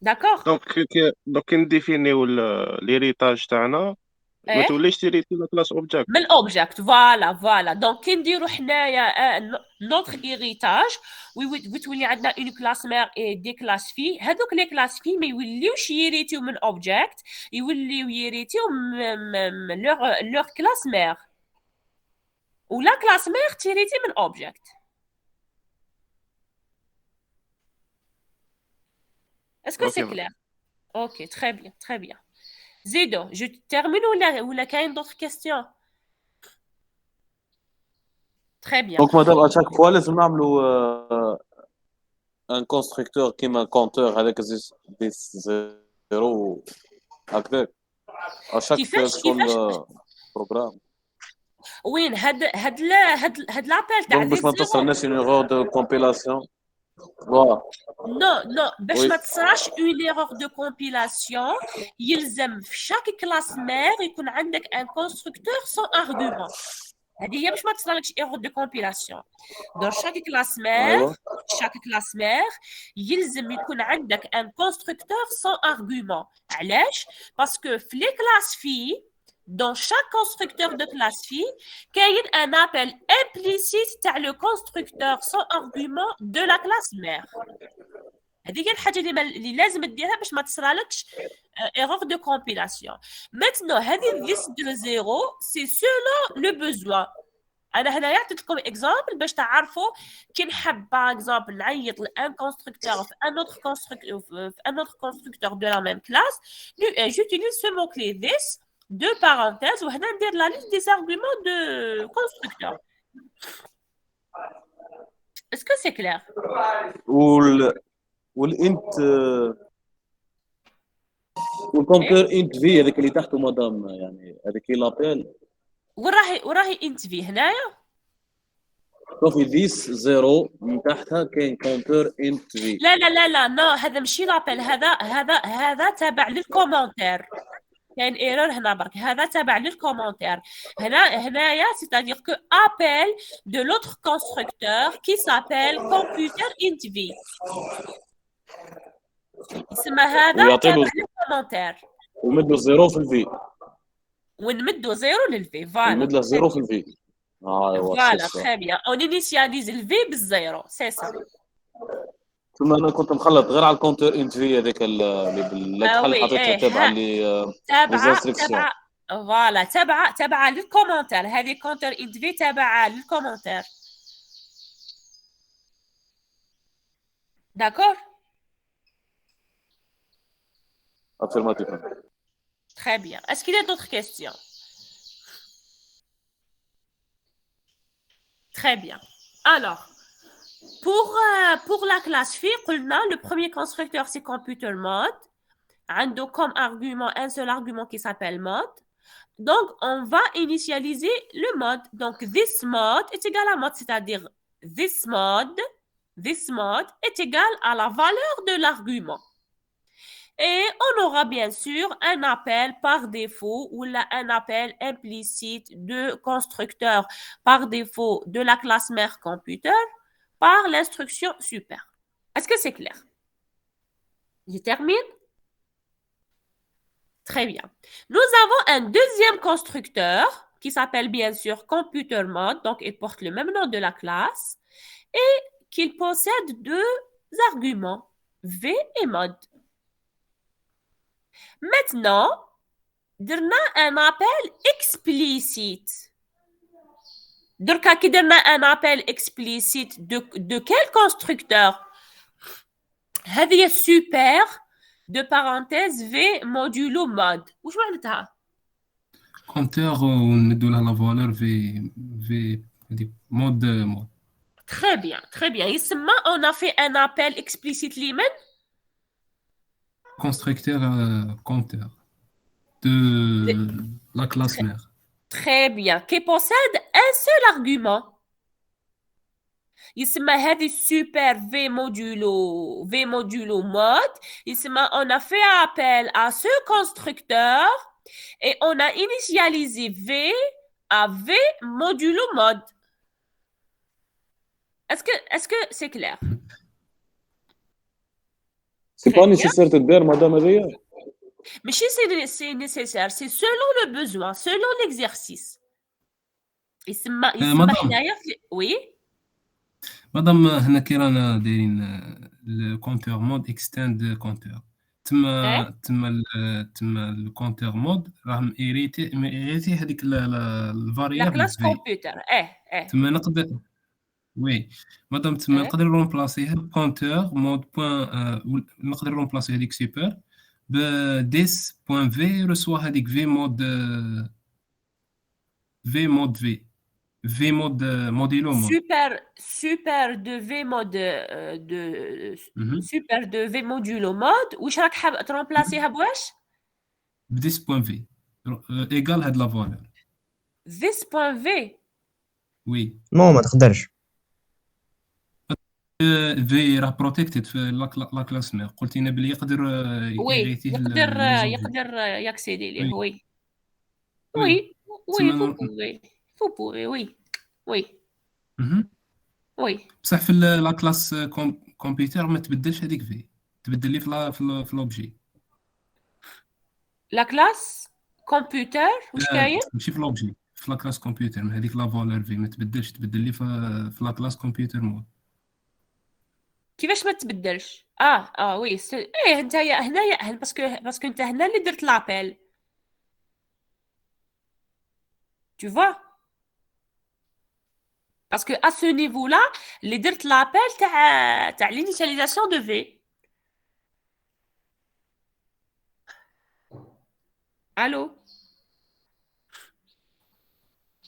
D'accord? دونك كي نديفينيو ليريتاج تاعنا ما ايه توليش تيريتي لا كلاس اوبجيكت من الاوبجيكت فوالا دونك كي نديرو حنايا نوتر هيريتاج وتولي عندنا اون كلاس مير اي دي كلاس في هذوك لي كلاس في ما يوليوش يريتيو من اوبجيكت يوليو يريتيو من لور كلاس مير ولا كلاس مير تيريتي من اوبجيكت. اسكو سي كلير؟ اوكي très bien. زيدو je termine ولا كاين d'autres questions؟ Très bien. دونك مادام اشاك فوا لازم نعملوا ان كونستركتور كيما كونتور هذاك ديس زيرو هكذاك اشاك كيفاش بروغرام وين هاد لابيل تاع دونك باش ما تصل الناس اون ايرور دو كومبيلاسيون فوالا نو باش وي ما تصراش اون ايرور دو كومبيلاسيون يلزم في شاك كلاس مير يكون عندك ان كونستركتور سون ارغومون. هذه هي باش ما تصرالكش ايرور دو كومبيلاسيون. دون ايوا شاك كلاس مير يلزم يكون عندك ان كونستركتور سون ارغومون. علاش؟ باسكو في لي كلاس في dans chaque constructeur de classe phi كاين un appel implicite تاع le constructeur sans argument de la classe mère. هذه هي الحاجه اللي لازم ديرها باش ما تصرالكش erreur de compilation. Maintenant هذه this de 0 c'est selon le besoin. انا هنا عطيت لكم اكزامبل باش تعرفوا كي نحب باغ اكزامبل نعيط لان كونستركتور في ان autre constructeur de la même classe j'utilise ce mot clé this deux parenthèses وهنا ندير la liste des arguments de constructeur. Est-ce que c'est clair? والانت والكونتور انت في هذاك اللي تحته مدام يعني هذاك لابيل وراهي انت في هنايا شوفي ذيس زيرو من تحتها كاين كونتور انت في لا نو هذا ماشي لابيل هذا تابع للكومنتير. كاين ايرور هنا برك هذا تابع للكومنتير. هنايا c'est-à-dire que appel de l'autre constructeur qui s'appelle computer int v يسمى هذا تابع للكومنتير ومدوا زيرو في الفي ونمدوا زيرو للفي فوالا نمد له زيرو في الفي فوالا très bien on initialise الفي بالزيرو سي سا. ثم انا كنت مخلط غير على الكونتور انت في هذاك اللي بالحل حطيتها تابعه لي فوالا تابعه للكومنتير. هذه كونتور انت في تابعه للكومنتير. داكور affirmativement. Très bien. Est-ce qu'il y a d'autres questions? Très bien. Alors, pour la classe phi, le premier constructeur c'est computer mode. عنده comme argument un seul argument qui s'appelle mode. Donc, on va initialiser le mode. Donc, this mode est égal à mode, c'est-à-dire this mode est égal à la valeur de l'argument. Et on aura bien sûr un appel par défaut ou un appel implicite de constructeur par défaut de la classe mère computer par l'instruction super. Est-ce que c'est clair? Je termine. Très bien. Nous avons un deuxième constructeur qui s'appelle bien sûr computer mode, donc il porte le même nom de la classe et qu'il possède deux arguments, v et mode. Maintenant, درنا un appel explicite. Donc, qui درنا un appel explicite de quel constructeur? هذه super de parenthèse v modulo mode. وش معناتها؟ كونتور وندو لها لا فالور في مود. Très bien. يسمى on a fait un appel explicite لمن؟ Constructeur compteur de la classe mère. très bien, qui possède un seul argument. يسمى هذه super V modulo mode. يسمى on a fait appel à ce constructeur et on a initialisé V à V modulo mode. Est-ce que c'est clair? C'est pas nécessaire تدير مدام هذيا. ماشي c'est nécessaire, c'est selon le besoin, selon l'exercice. يسمى حنايا oui. مادام هنا كي رانا دايرين الكونتور مود اكستند كونتور تما الكونتور مود راه ميريتي هذيك الفاريابل لا كلاس كمبيوتر تما نقدر وي مادام تما نقدر رومبلاسيها بكونتور مود بوين نقدر رومبلاسي هذيك سوبر ب ديس بوين في رسوا هذيك في مود V mode modulo mode. Super de V mode super de V modulo mode. واش راك حاب ترومبلاسيها بواش؟ ب 10.v ايغال هاد لا فالور 10.v. وي نو ما تقدرش. في راه بروتيكتد في لا كلاس مير قلت لنا بلي يقدر يقدر ياكسيدي ليه. وي vous pouvez oui بصح في لا كلاس كمبيوتر ما تبدلش هذيك في تبدل لي في لوبجي لا كلاس كمبيوتر واش كاين ماشي في لوبجي في لا كلاس كمبيوتر من هذيك لا فالور في ما تبدلش تبدل لي في لا كلاس كمبيوتر مود. كيفاش ما تبدلش وي انت هنايا باسكو انت هنا اللي درت لابيل tu vois. Parce que à ce niveau-là, les dirt l'appel t'as l'initialisation de V. Allô?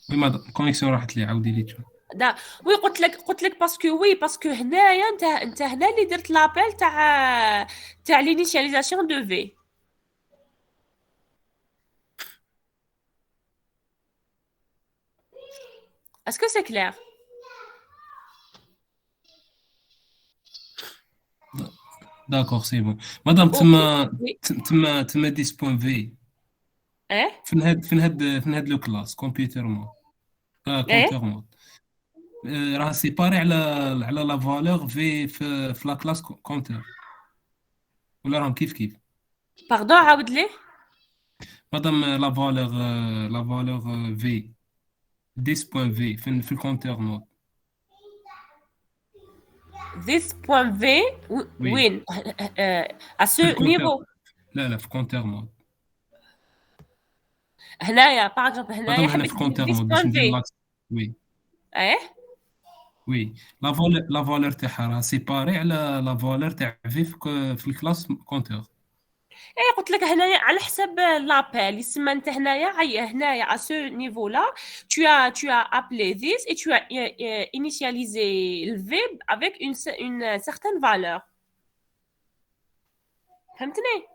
Oui, madame, connexion راحت لي عاودي لي تشوف. وي قلت لك باسكو هنايا انت هنا اللي درت لابيل تاع l'initialisation de V. Est-ce que c'est clair? D'accord, c'est bon. Madame, تما 10.v. فين هاد لو كلاس كمبيوتر مود. كمبيوتر مود. راه سيباري على لا فالور في لا كلاس كونتور. ولا راهم كيف. باردون عاود لي. مادام لا فالور في 10.v في الكونتور مود. 10.v وين à ce niveau. لا في كونتور مود. هنايا باغ اكزومبل هنايا في كونتور مود باش ندير وي وي لا فالور تاعها راه سيباري على لا فالور تاع في الكلاس كونتور. قلت لك هنايا على حسب لابيل يسمى انت هنايا à ce niveau là tu as appelé this et tu as initialisé le V avec une certaine valeur. فهمتني؟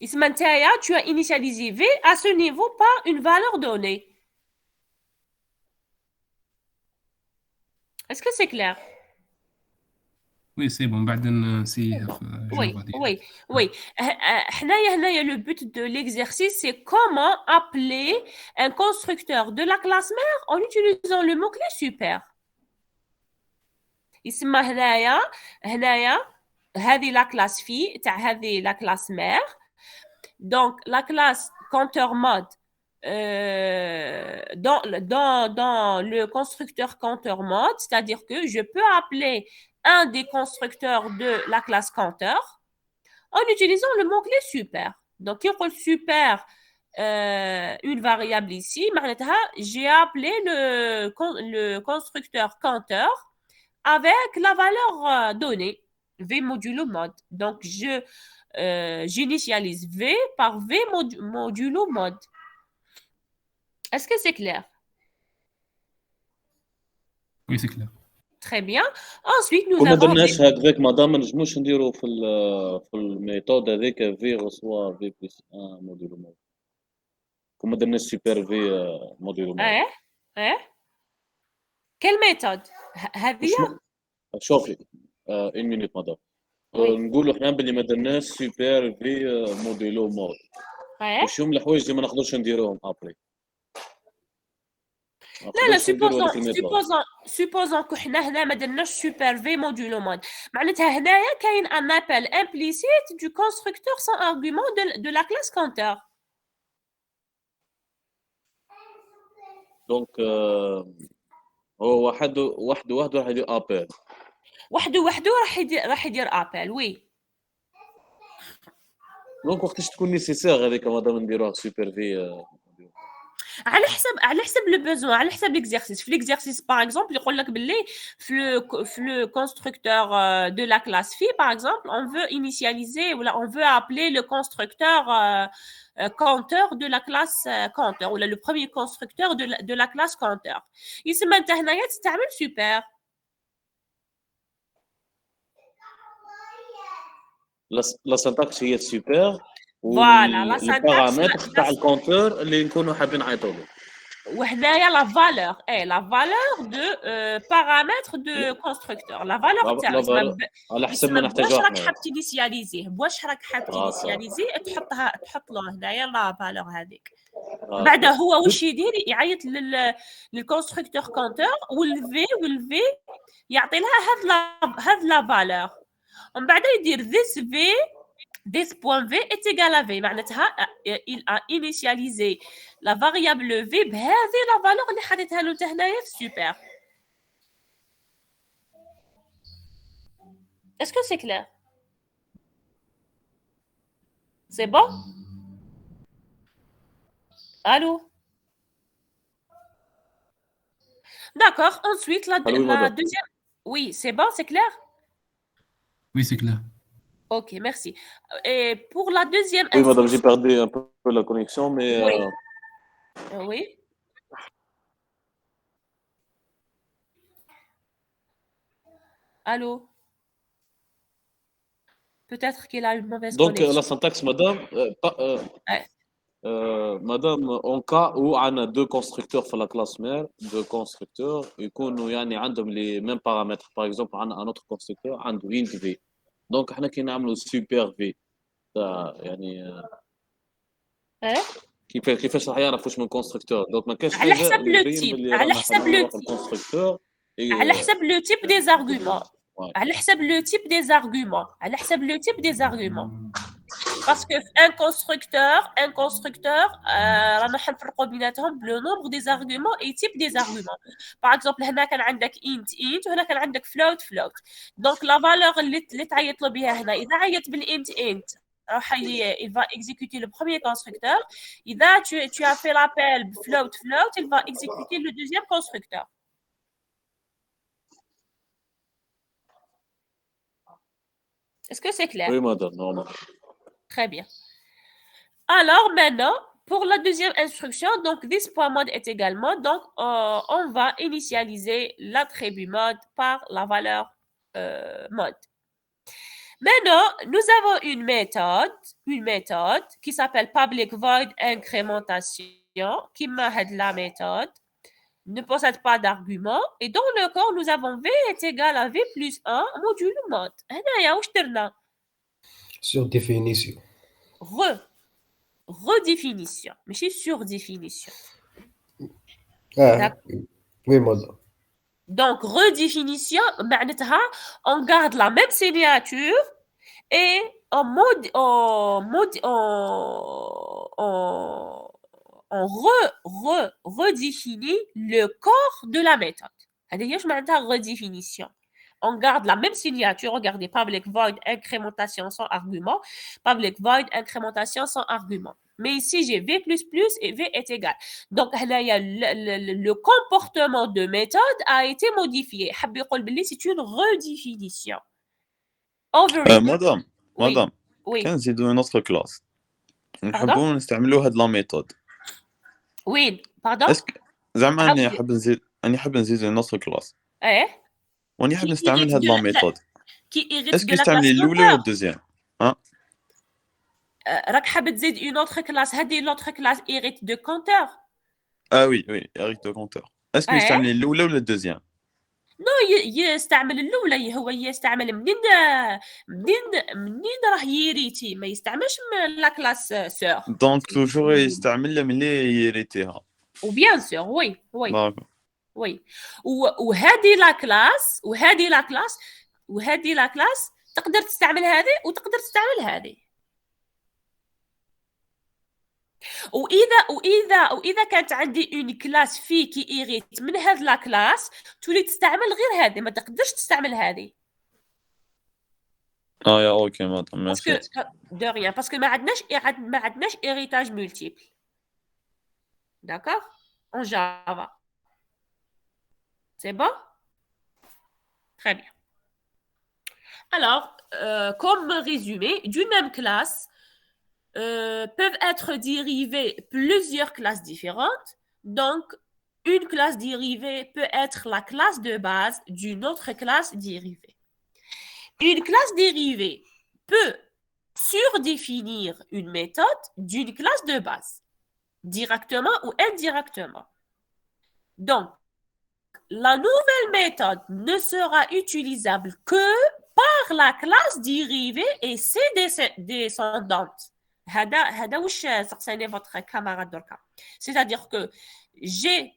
يسمى نتايا tu as initialisé V à ce niveau par une valeur donnée. Est-ce que c'est clair? Oui, c'est bon. بعد نسيها Oui. هنايا le but de l'exercice c'est comment appeler un constructeur de la classe mère en utilisant le mot-clé super. يسمى هنايا هذه la classe fille تاع هذه la classe mère. Donc la classe compteur mode dans le constructeur compteur mode, c'est-à-dire que je peux appeler un des constructeurs de la classe compteur en utilisant le mot-clé super. Donc, il y a super une variable ici. J'ai appelé le constructeur compteur avec la valeur donnée, V modulo mode. Donc, j'initialise V par V modulo mode. Est-ce que c'est clair? Oui, c'est clair. Très bien. Ensuite, nous كون ما avons درناش هكذاك مدام ما نجموش نديرو في الميثود هذيك في رسوا في بلس ان موديلو مود كون ما درناش سوبر في موديلو مود ايه ايه quelle méthode هذه شنو شوفي ان مينيت مدام وي نقولوا حنا باللي ما درناش سوبر في موديلو مود ايه واش هما الحوايج اللي ما نقدرش نديروهم ابري ما لا نقدرش نديرو هذيك supposons الميثود supposons que حنا هنا ما درناش super v modulo mode معناتها هنايا كاين un appel implicite du constructeur sans argument de la classe compteur دونك هو وحده راح يدير ابل وحده راح يدير appel وي دونك وقتاش تكون نيسيسير هذيك مادام نديروها سوبر في على حسب لو بيزون على حسب ليكزيرسيس في ليكزيرسيس باغ اكزومبل يقول لك باللي في لو constructeur de la classe phi par exemple on veut initialiser ou on veut appeler le constructeur compteur de la classe compteur ou le premier constructeur de la classe compteur يسمى انت هنايا تستعمل super لا سانتاكس هي سوبر فوالا لا syntaxe والبارامتر تاع الكونتور اللي نكونوا حابين نعيطوا له وهنايا لا فالور la valeur de paramètre de constructeur la valeur تاعو على حسب ما يسمى نحتاجوها واش راك حنا حاب تينيسياليزيه واش راك حاب تينيسياليزيه تحط له هنايا لا فالور هذيك بعد هو واش يدير يعيط للكونستركتور كونتور والفي يعطي لها هاد لا فالور ومن بعد يدير this point v est égal à v معناتها il a initialisé la variable v بهذه la valeur اللي حطيتها له انت هنايا في super est-ce que c'est clair c'est bon allô d'accord ensuite la deuxième oui c'est bon c'est clair Oui, c'est clair. Ok, merci. Et pour la deuxième Oui, madame, j'ai perdu un peu la connexion, mais... Oui. Oui. Allô? Peut-être qu'il a une mauvaise Donc, connexion. la syntaxe, madame, madame, en cas où on a deux constructeurs dans la classe mère, deux constructeurs, يكونوا يعني عندهم les mêmes paramètres. Par exemple, on a un autre constructeur, عنده int v. Donc, احنا كي نعملوا super v. يعني كيفاش راح يعرف واش من كونستركتور دونك ما كاينش على حسب لو تيب على حسب لو الكونستركتور على حسب لو تيب دي زارغومون على حسب لو تيب دي زارغومون على حسب لو تيب دي زارغومون باسكو ان كونستركتور رانا حنفرقوا بيناتهم بلو نومبر دي زارغومون اي تيب دي زارغومون باغ اكزومبل هنا كان عندك انت وهنا كان عندك فلوت دونك لا فالور اللي تعيط له بها هنا اذا عيط بالانت il va exécuter le premier constructeur. Tu as fait l'appel float, il va exécuter le deuxième constructeur. Est-ce que c'est clair? Oui, madame, non. Très bien. Alors maintenant, pour la deuxième instruction, donc this point mode est également, donc on va initialiser l'attribut mode par la valeur mode. Maintenant, nous avons une méthode qui s'appelle public void incrémentation, qui mène la méthode, ne possède pas d'argument, et dans le cas, nous avons v est égal à v plus 1 module mode. Sur définition. Redéfinition, mais c'est sur définition. Oui, madame. Donc, redéfinition, on garde la même signature et on redéfinit le corps de la méthode. C'est-à-dire, je m'entends redéfinition. On garde la même signature, regardez, public void, incrémentation sans argument, public void, incrémentation sans argument. Mais ici, j'ai V++ et V est égal. Donc, le comportement de méthode a été modifié. C'est une redéfinition. Madame, oui. كان نزيدو une autre classe. نحبوا نستعملوا هاد لا ميثود. Oui, pardon. زعما أنا حاب نزيد une autre classe. إيه. وني حاب نستعمل هاد لا ميثود. كي ايريت اسكو دو لا نستعمل كلاس الاولى ولا الدوزيام؟ راك حاب تزيد اون اوتر كلاس، هذه لوتر كلاس ايريت دو كونتور. وي اريت دو كونتور. اسكو نستعمل الاولى ولا الدوزيام؟ نو يستعمل الاولى، هو يستعمل منين راه يريتي، ما يستعملش لا كلاس سور. دونك توجور يستعمل ملي يريتيها. وبيان سور وي داكور. وي وهذه لا كلاس تقدر تستعمل هذه وتقدر تستعمل هذه. واذا كانت عندي اون كلاس في كي ايريت من هذه لا كلاس تولي تستعمل غير هذه، ما تقدرش تستعمل هذه. يا اوكي مادام ميرسي. باسكو دو ريان، باسكو ما عندناش ايريتاج مولتيبل. داكور en Java. C'est bon? Très bien. Alors, comme résumé, d'une même classe peuvent être dérivées plusieurs classes différentes. Donc, une classe dérivée peut être la classe de base d'une autre classe dérivée. Une classe dérivée peut surdéfinir une méthode d'une classe de base, directement ou indirectement. Donc, la nouvelle méthode ne sera utilisable que par la classe dérivée et ses descendantes. هذا واش سقساني votre camarade دركا. C'est-à-dire que j'ai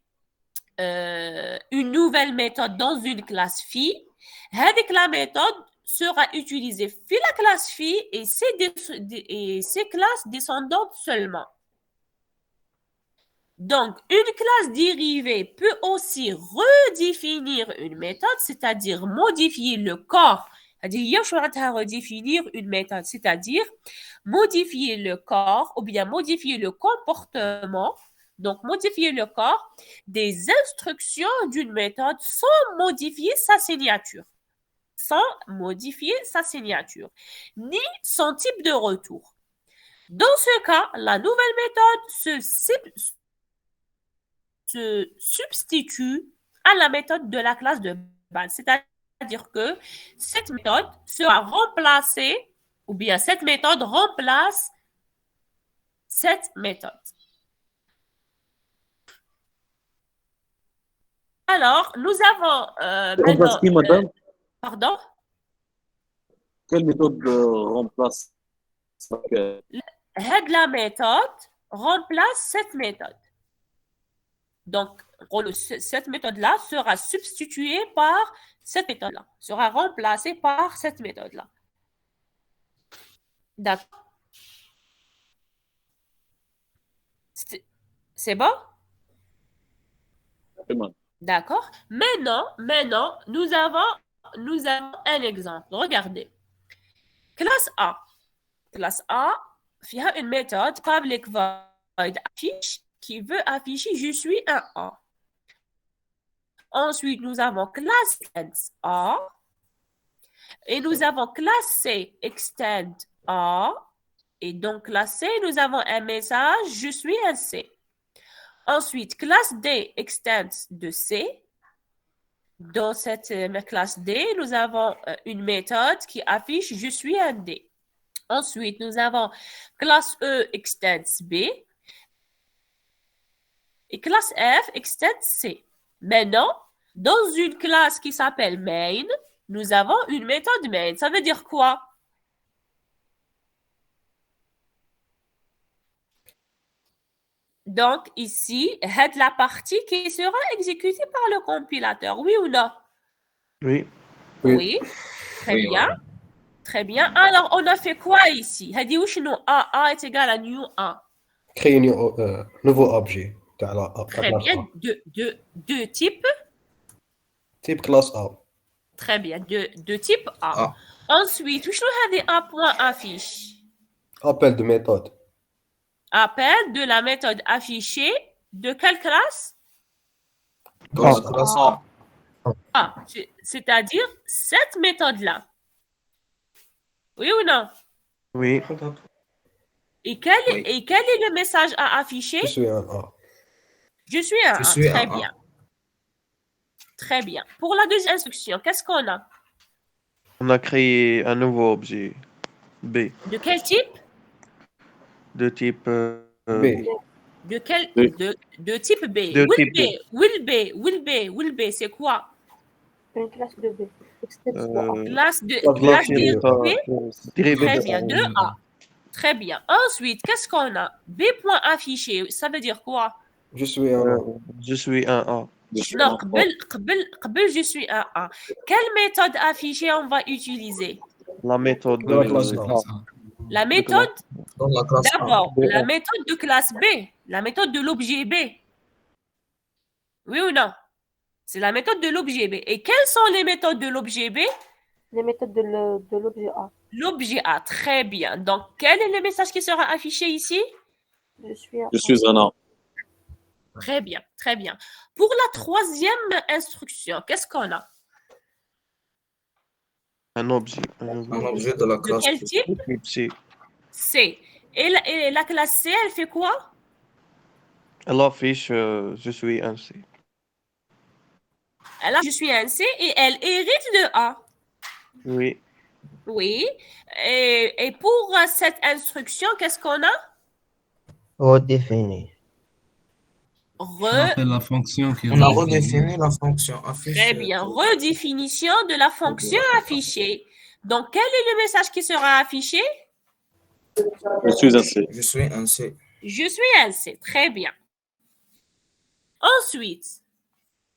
une nouvelle méthode dans une classe phi. هذيك la méthode sera utilisée في la classe phi et ses classes descendantes seulement. Donc, une classe dérivée peut aussi redéfinir une méthode, c'est-à-dire modifier le corps. Redéfinir une méthode, c'est-à-dire modifier le corps ou bien modifier le comportement, donc modifier le corps des instructions d'une méthode sans modifier sa signature, ni son type de retour. Dans ce cas, la nouvelle méthode se substitue à la méthode de la classe de base. C'est-à-dire que cette méthode sera remplacée, ou bien cette méthode remplace cette méthode. Alors, nous avons madame? Pardon? Quelle méthode remplace la méthode remplace cette méthode. Donc, cette méthode-là sera substituée par cette méthode-là, sera remplacée par cette méthode-là. D'accord. C'est bon? D'accord. Maintenant, nous avons un exemple. Regardez. Classe A. Classe A, il y a une méthode public void affiche qui veut afficher je suis un A. Ensuite, nous avons classe A et nous avons classe C extend A. Et donc, classe C, nous avons un message je suis un C. Ensuite, classe D extend de C. Dans cette classe D, nous avons une méthode qui affiche je suis un D. Ensuite, nous avons classe E extends B. Et classe F extend C. Maintenant, dans une classe qui s'appelle main, nous avons une méthode main. Ça veut dire quoi? Donc, ici, la partie qui sera exécutée par le compilateur. Oui ou non? Oui. Oui. Très bien. Très bien. Alors, on a fait quoi ici? A est égal à new A. Créer un nouveau objet. Très bien. De type? Type classe A. Très bien. De type A. Ensuite, A point affiche. Appel de méthode. Appel de la méthode affichée de quelle classe? Classe A. C'est-à-dire cette méthode-là. Oui ou non? Oui. Et quel est le message à afficher? Je suis un A. Je suis un A. Très bien. Très bien. Pour la deuxième instruction, qu'est-ce qu'on a? On a créé un nouveau objet B De quel type? de type B. De quel Oui. de type B. De Will type B. Will B, c'est quoi? Une classe de B. Extens de A. Classe classe dérivée. dérivée Très de bien, de A. Très bien. Ensuite, qu'est-ce qu'on a? B point affiché, ça veut dire quoi? Je suis un A. je suis un A. Non, قبل je suis un A. Quelle méthode affichée on va utiliser? La méthode Dans la classe de A. La méthode, Dans la classe A. d'abord, la méthode de classe B, la méthode de l'objet B. Oui ou non? C'est la méthode de l'objet B. Et quelles sont les méthodes de l'objet B? Les méthodes de l'objet A. L'objet A, très bien. Donc, quel est le message qui sera affiché ici? Je suis un Je suis un A. Très bien, très bien. Pour la troisième instruction, qu'est-ce qu'on a? un objet. Un objet de la De classe quel type? Type C. C. Et la classe C, elle fait quoi? Elle affiche je suis un C. Elle a je suis un C et elle hérite de A. Oui. Oui. Et pour cette instruction, qu'est-ce qu'on a? Redéfini. On appelle la fonction qui On a redéfinit. redéfini la fonction affichée. Très bien. Redéfinition de la fonction affichée. Donc, quel est le message qui sera affiché? Je suis un C. Je suis un C. Je suis un C. Très bien. Ensuite,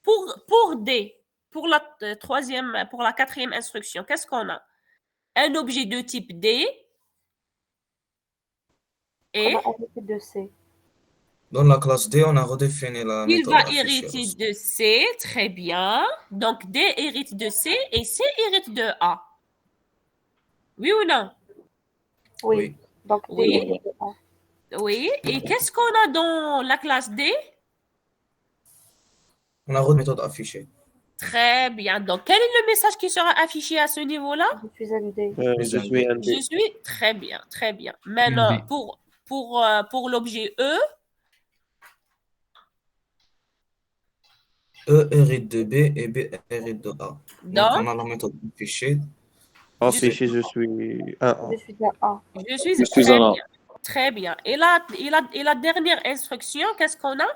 pour D, pour la quatrième instruction, qu'est-ce qu'on a? Un objet de type D et On a hérité de C. Dans la classe D, on a redéfini la il méthode va affichée hériter aussi. de C. Très bien. Donc, D hérite de C et C hérite de A. Oui ou non? Oui. Oui. Donc, D Oui. hérite de A. Oui. Et qu'est-ce qu'on a dans la classe D? On a redéfini la méthode affichée. Très bien. Donc, quel est le message qui sera affiché à ce niveau-là? Je suis un D. je suis un D. Je suis très bien, très bien. Maintenant, D. pour l'objet E, E hérite de B et B hérite de A. Donc, donc, on a la méthode affichée. Affiché je suis un A. Je suis un A. je suis Je suis très un A. bien. Très bien. Et la dernière instruction, qu'est-ce qu'on a?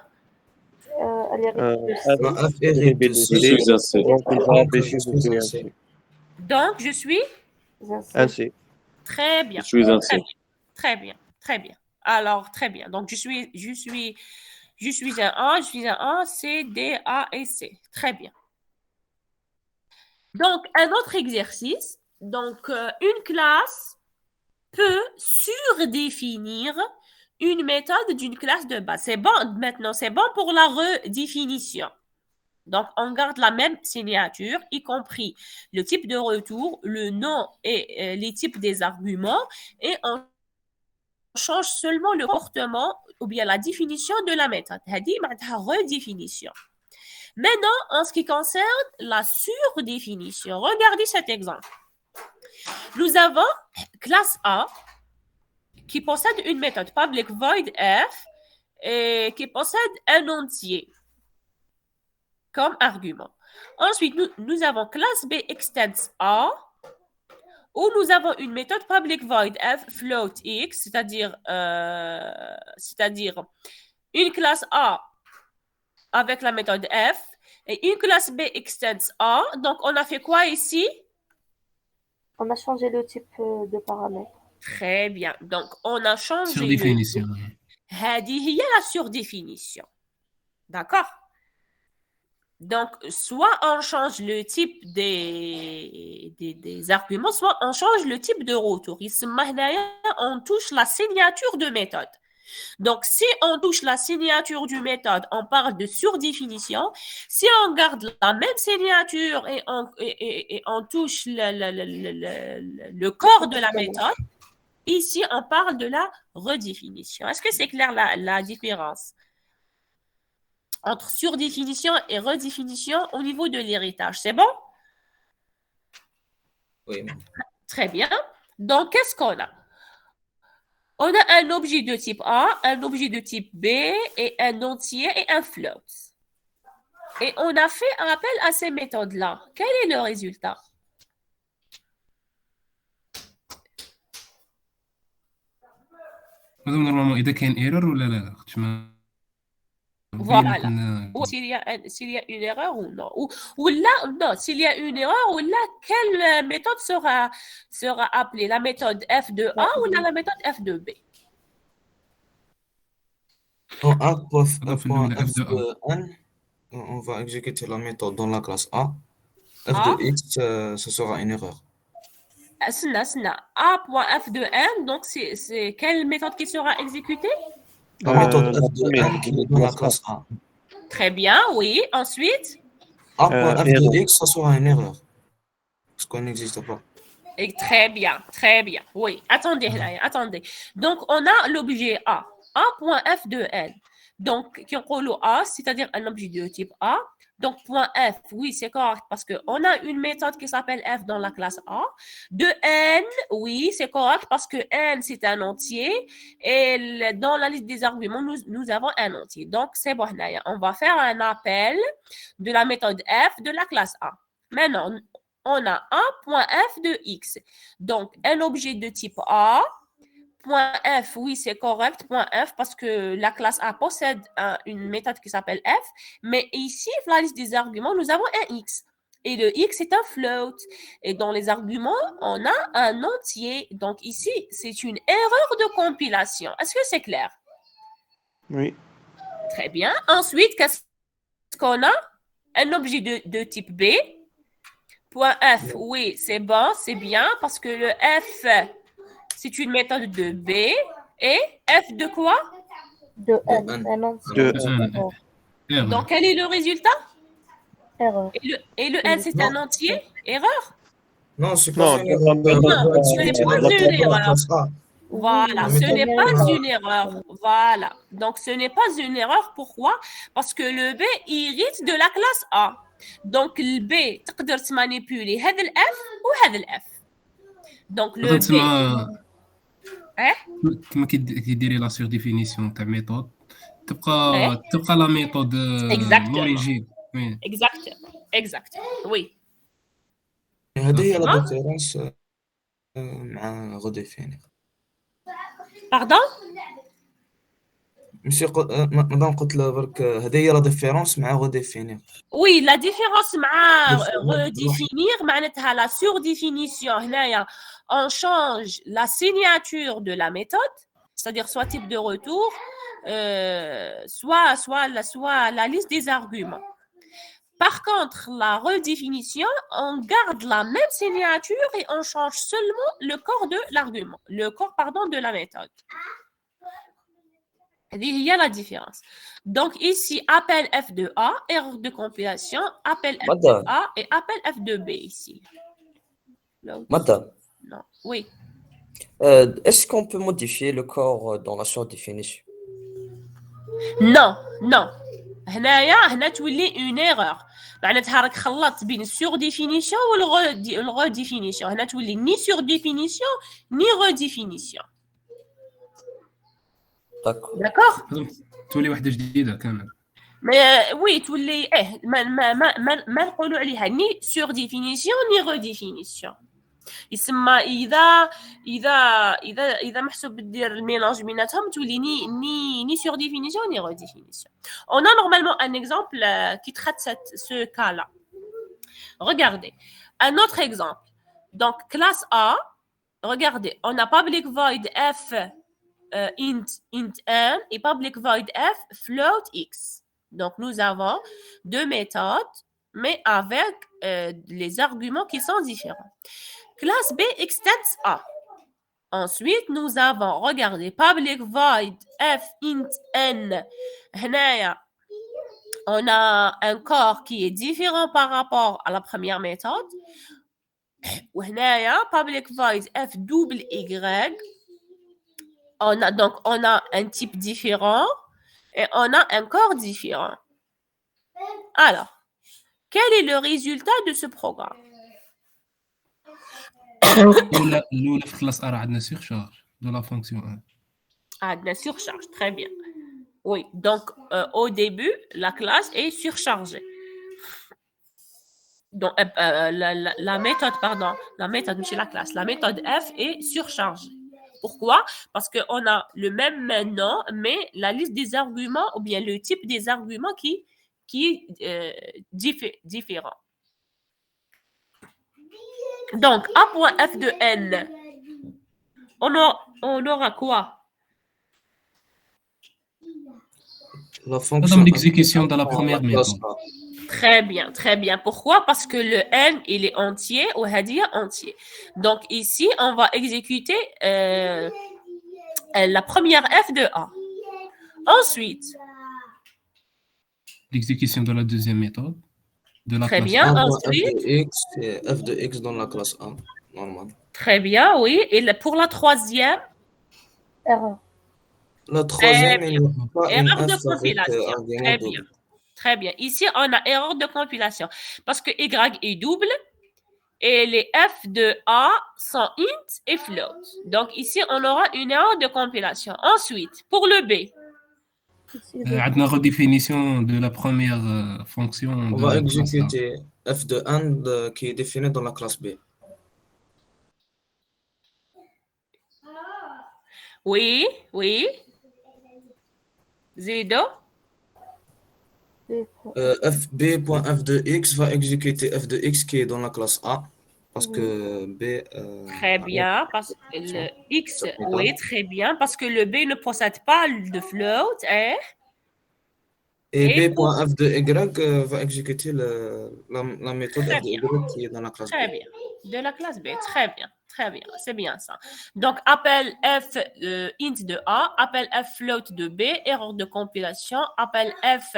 Elle hérite de C. On a F hérite de Je C. suis un C. Donc il va Donc, afficher je je suis suis un un C. C. Donc, je suis Un C. Un C. très bien. Je suis un Très C. bien. Très bien. Très bien. Alors, très bien. Donc, je suis un A, je suis un A, C, D, A et C. Très bien. Donc, un autre exercice. Donc, une classe peut surdéfinir une méthode d'une classe de base. C'est bon maintenant, c'est bon pour la redéfinition. Donc, on garde la même signature, y compris le type de retour, le nom et les types des arguments, et on change seulement le comportement ou bien la définition de la méthode. هذه معناتها redéfinition. Maintenant, en ce qui concerne la surdéfinition, regardez cet exemple. Nous avons classe A qui possède une méthode public void F et qui possède un entier comme argument. Ensuite, nous avons classe B extends A où nous avons une méthode public void F float X, c'est-à-dire une classe A avec la méthode F et une classe B extends A. Donc, on a fait quoi ici? On a changé le type de paramètres. Très bien. Donc, on a changé Surdéfinition. هذه هي la surdéfinition. D'accord? Donc, soit on change le type des arguments, soit on change le type de retour. On touche la signature de méthode. Donc, si on touche la signature du méthode, on parle de surdéfinition. Si on garde la même signature et on touche le corps de la méthode, ici, on parle de la redéfinition. Est-ce que c'est clair la différence entre surdéfinition et redéfinition au niveau de l'héritage? C'est bon? Oui. Très bien. Donc, qu'est-ce qu'on a? On a un objet de type A, un objet de type B et un entier et un float. Et on a fait un appel à ces méthodes-là. Quel est le résultat? نورمالمون اذا كاين ايرور ولا لا اختي ما Voilà. كنا Ou s'il y a une erreur ou non. Ou là, non, s'il y a une erreur, ou là, quelle méthode sera appelée? La méthode F de A ou la méthode F de B? En A.F الأولى F de A. de N, on va exécuter la méthode dans la classe A. F A. de X, ce sera une erreur. A.F de N, donc c'est quelle méthode qui sera exécutée? La méthode F de première, N qui est dans la classe A. Très bien, oui. Ensuite, A.F de erreur. X, ce sera une erreur. Parce qu'on n'existe pas. et très bien, très bien. Oui, attendez, Hnaya, attendez. Donc, on a l'objet A. A.F de N. Donc, qui on A, c'est-à-dire un objet de type A. Donc, point F, oui, c'est correct parce qu'on a une méthode qui s'appelle F dans la classe A. De N, oui, c'est correct parce que N, c'est un entier. Et dans la liste des arguments, nous avons un entier. Donc, c'est bon, Hnaya. On va faire un appel de la méthode F de la classe A. Maintenant, on a A.F de X. Donc, un objet de type A. Point F, oui, c'est correct, point F, parce que la classe A possède une méthode qui s'appelle F, mais ici, dans la liste des arguments, nous avons un X. Et le X est un float. Et dans les arguments, on a un entier. Donc ici, c'est une erreur de compilation. Est-ce que c'est clair? Oui. Très bien. Ensuite, qu'est-ce qu'on a? Un objet de type B. Point F, oui, c'est bon, c'est bien, parce que le F... c'est une méthode de B. Et F de quoi? De N. Un De entier. Donc, quel est le résultat? Erreur. Et le N, c'est un entier? Erreur? Non, c'est Non, pas une erreur. Non, ce n'est pas une erreur. Voilà, Mais ce n'est pas voilà. une erreur. Voilà. Donc, ce n'est pas une erreur. Pourquoi? Parce que le B hérite de la classe A. Donc, le B, تقدر تمانيبيولي هذا ال F وهذا ال F. Donc, le B... كما كيديري لا سور ديفينيسيون تاع ميثود تبقى لا ميثود لوريجين. exact oui. هذه هي لا ديفيرونس مع redéfinir. Pardon? ماشي مادام قلت له برك هذه هي لا ديفيرونس مع redéfinir. Oui, la différence مع redéfinir معناتها la surdéfinition. هنايا on change la signature de la méthode, c'est-à-dire soit type de retour, soit la liste des arguments. Par contre, la redéfinition, on garde la même signature et on change seulement le corps de l'argument, de la méthode. Il y a la différence. Donc ici, appel F de A, erreur de compilation, appel F de A et appel F de B ici. Madame, Non. Oui. Est-ce qu'on peut modifier le corps dans la surdéfinition? Non. هنا تولي une erreur. معناتها راك خلطت بين السورديفينيسيون والريديفينيسيون. هنا تولي ni surdéfinition ni redéfinition. D'accord. تولي وحده جديده كامل. وي تولي ما نقولوا عليها ni surdéfinition ni redéfinition. يسمى اذا محسوب دير الميلانج بيناتهم تولي ni surdéfinition ni redéfinition. On a normalement un exemple qui traite ce cas-là. Regardez, un autre exemple. Donc classe A, regardez, on a public void f int n et public void f float x. Donc nous avons deux méthodes mais avec les arguments qui sont différents. Classe B extends A. Ensuite, nous avons, regardez, public void f int n. On a un corps qui est différent par rapport à la première méthode. Public void f double y. On a un type différent et on a un corps différent. Alors, quel est le résultat de ce programme? الأولى في كلاس A عندنا surcharge de la fonction 1. عندنا surcharge, très bien. Oui, donc au début, la classe est surchargée. Donc, la méthode, pardon, la méthode, c'est la classe. La méthode F est surchargée. Pourquoi? Parce qu'on a le même nom, mais la liste des arguments ou bien le type des arguments qui est différent. Donc, A.F de N, on aura quoi? La fonction Madame, l'exécution de la première méthode. Très bien, très bien. Pourquoi? Parce que le N, il est entier ou hadia entier. Donc, ici, on va exécuter la première F de A. Ensuite, L'exécution de la deuxième méthode. De la très classe bien. A. Ensuite, F de X dans la classe A, normal. très bien, oui. Et pour la troisième, Erreur. La troisième, Très il n'y a pas une erreur de F avec compilation. argument Très bien. double. Très bien. Ici, on a erreur de compilation parce que Y est double et les F de A sont int et float. Donc, ici, on aura une erreur de compilation. Ensuite, pour le B, عندنا redéfinition de la première fonction On de va la classe A. exécuter F de N qui est défini dans la classe B. oui, oui. Zido. F de X va exécuter F de X qui est dans la classe A parce que B. Très bien, parce que le X, oui, très bien, parce que le B ne possède pas de float. Et B.F de Y va exécuter la méthode F de Y qui est dans la classe Très B. bien. De la classe B, très bien. Très bien, c'est bien ça. Donc, appel F int de A, appel F float de B, erreur de compilation, appel F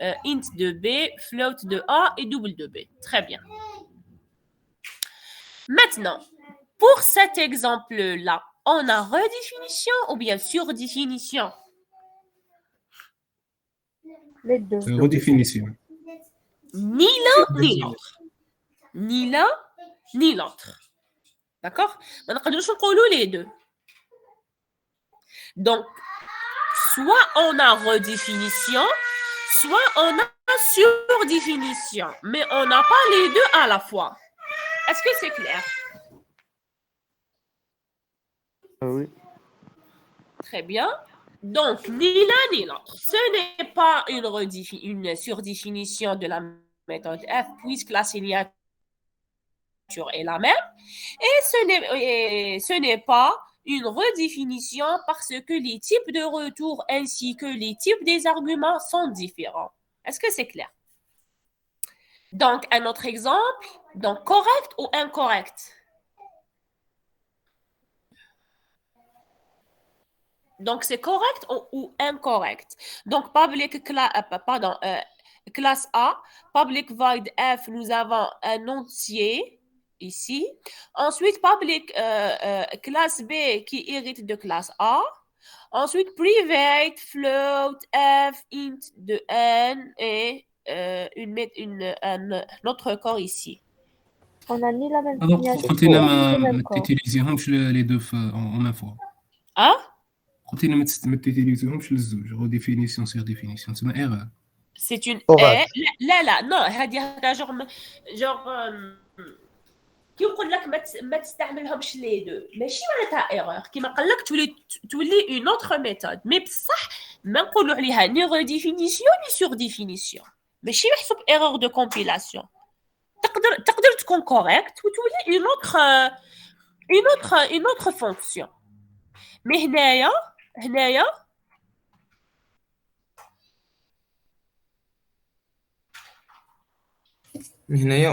int de B, float de A et double de B. Très bien. Maintenant, pour cet exemple-là, on a redéfinition ou bien surdéfinition? Les deux. Redéfinition. Ni l'un ni l'autre. Ni l'un ni l'autre. D'accord? On a les deux. Donc, soit on a redéfinition, soit on a surdéfinition, mais on n'a pas les deux à la fois. Est-ce que c'est clair? Oui. Très bien. Donc, ni l'un ni l'autre. Ce n'est pas une surdéfinition de la méthode F, puisque la signature est la même. Et ce n'est pas une redéfinition parce que les types de retour ainsi que les types des arguments sont différents. Est-ce que c'est clair? Donc, un autre exemple. Donc, correct ou incorrect? Donc, c'est correct ou incorrect. Donc, classe A, public void F, nous avons un entier ici. Ensuite, public classe B qui hérite de classe A. Ensuite, private float F int de N et un autre corps ici. On a ni la même Alors, signature, قلت لنا ni le ما même corps. تيتيليزيهمش les deux en même fois. Hein? قلت لنا ما تيتيليزيهمش للزوج redéfinition surdéfinition تسمى erreur. C'est une Correct. لا non هذه genre كي نقول لك ما تستعملهمش لي دو ماشي معناتها ايرور كيما قال لك تولي اون اوتر ميثود مي بصح ما نقولوا عليها ني ريديفينيسيون ني سور ديفينيسيون ماشي محسوب ايرور دو كومبيلاسيون تقدر تكون كوريكت وتولي اون اوتر فونكسيون مي هنايا Mais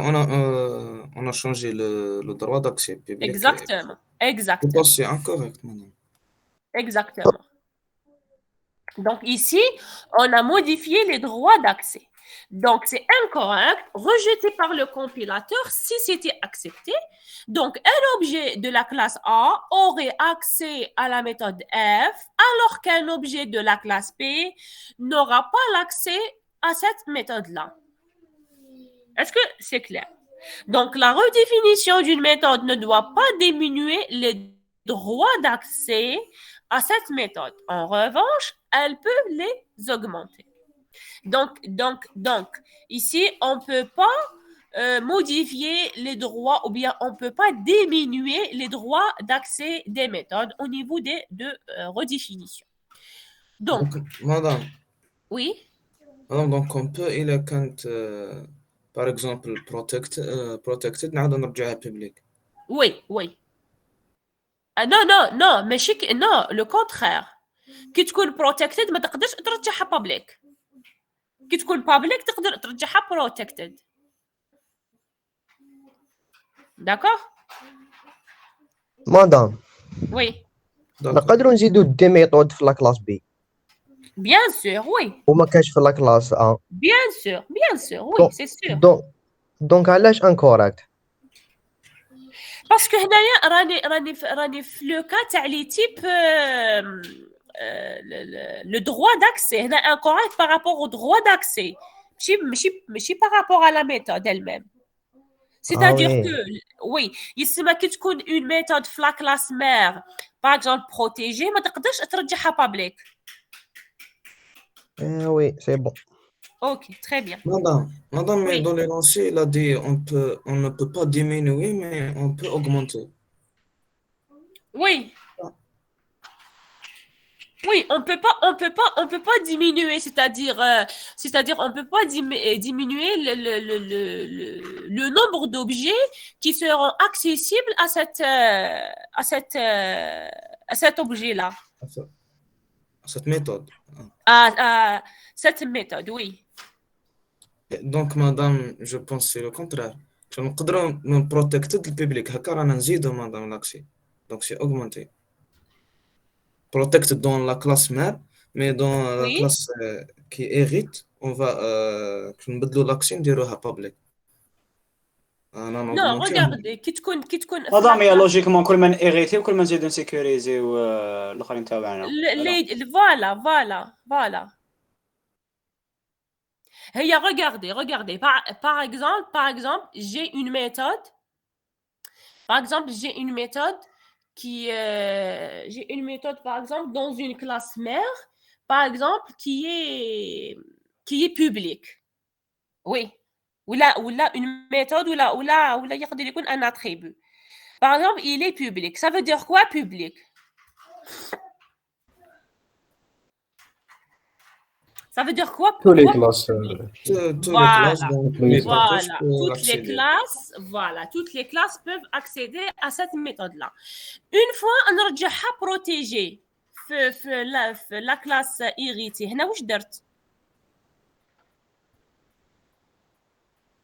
on a changé le droit d'accès public. exactement C'est passé incorrect maintenant. Exactement. Donc ici, on a modifié les droits d'accès. Donc c'est incorrect, rejeté par le compilateur si c'était accepté. Donc un objet de la classe A aurait accès à la méthode F, alors qu'un objet de la classe P n'aura pas l'accès à cette méthode-là. Est-ce que c'est clair? Donc la redéfinition d'une méthode ne doit pas diminuer les droits d'accès à cette méthode. En revanche, elle peut les augmenter. Donc ici, on ne peut pas modifier les droits ou bien on ne peut pas diminuer les droits d'accès des méthodes au niveau de redéfinition. Donc, madame, oui, donc on peut إلا كانت par exemple protected نعاودو نرجعها public. oui. Non, ماشي non, le contraire. كي تكون protected ما تقدرش ترجعها public. كي تكون public تقدر ترجعها protected. D'accord? مدام Oui. نقدروا نزيدوا دي ميثود في لا كلاس بي Bien sûr, oui. وما كاش في لا كلاس ا Bien sûr, oui, c'est sûr. دونك علاش انكوريكت باسكو هنايا راني في لو كا تاع لي تيب le droit d'accès هنا incorrect par rapport au droit d'accès ماشي par rapport à la méthode elle-même. C'est-à-dire oui. que oui يسمى كي تكون une méthode في la classe mère par exemple protégée ما تقدرش ترجعها public. oui c'est bon. Ok, très bien. Madame, mais Oui. dans les lancers, il a dit on ne peut pas diminuer, mais on peut augmenter. Oui. Oui, on peut pas diminuer, c'est-à-dire on peut pas diminuer le nombre d'objets qui seront accessibles à cet objet-là. Cette méthode. À cette méthode, oui. Donc, madame, je pense que c'est le contraire. Je ne peux pas protéger le public. هكا رانا نزيدو madame l'accès. Donc, c'est augmenté. Protect dans la classe mère, mais dans la classe qui hérite, on va نبدلو l'accès نديروها public. Non, regardez, كي تكون مدام هي لوجيكمون كل ما نيغيتي وكل ما نزيدو نسيكوريزيو الاخرين تاعنا. Voilà. Hey, regardez. Par exemple, j'ai une méthode. Par exemple, j'ai une méthode par exemple, dans une classe mère, par exemple, qui est publique. Oui. Ou là, une méthode, ou là, يقدر يكون un attribut. Par exemple, il est public. Ça veut dire quoi, public? Ça veut dire quoi? Tous les classes. Toutes les classes peuvent accéder à cette méthode-là. Une fois, on نرجعها protégée في la classe héritée. هنا واش درت؟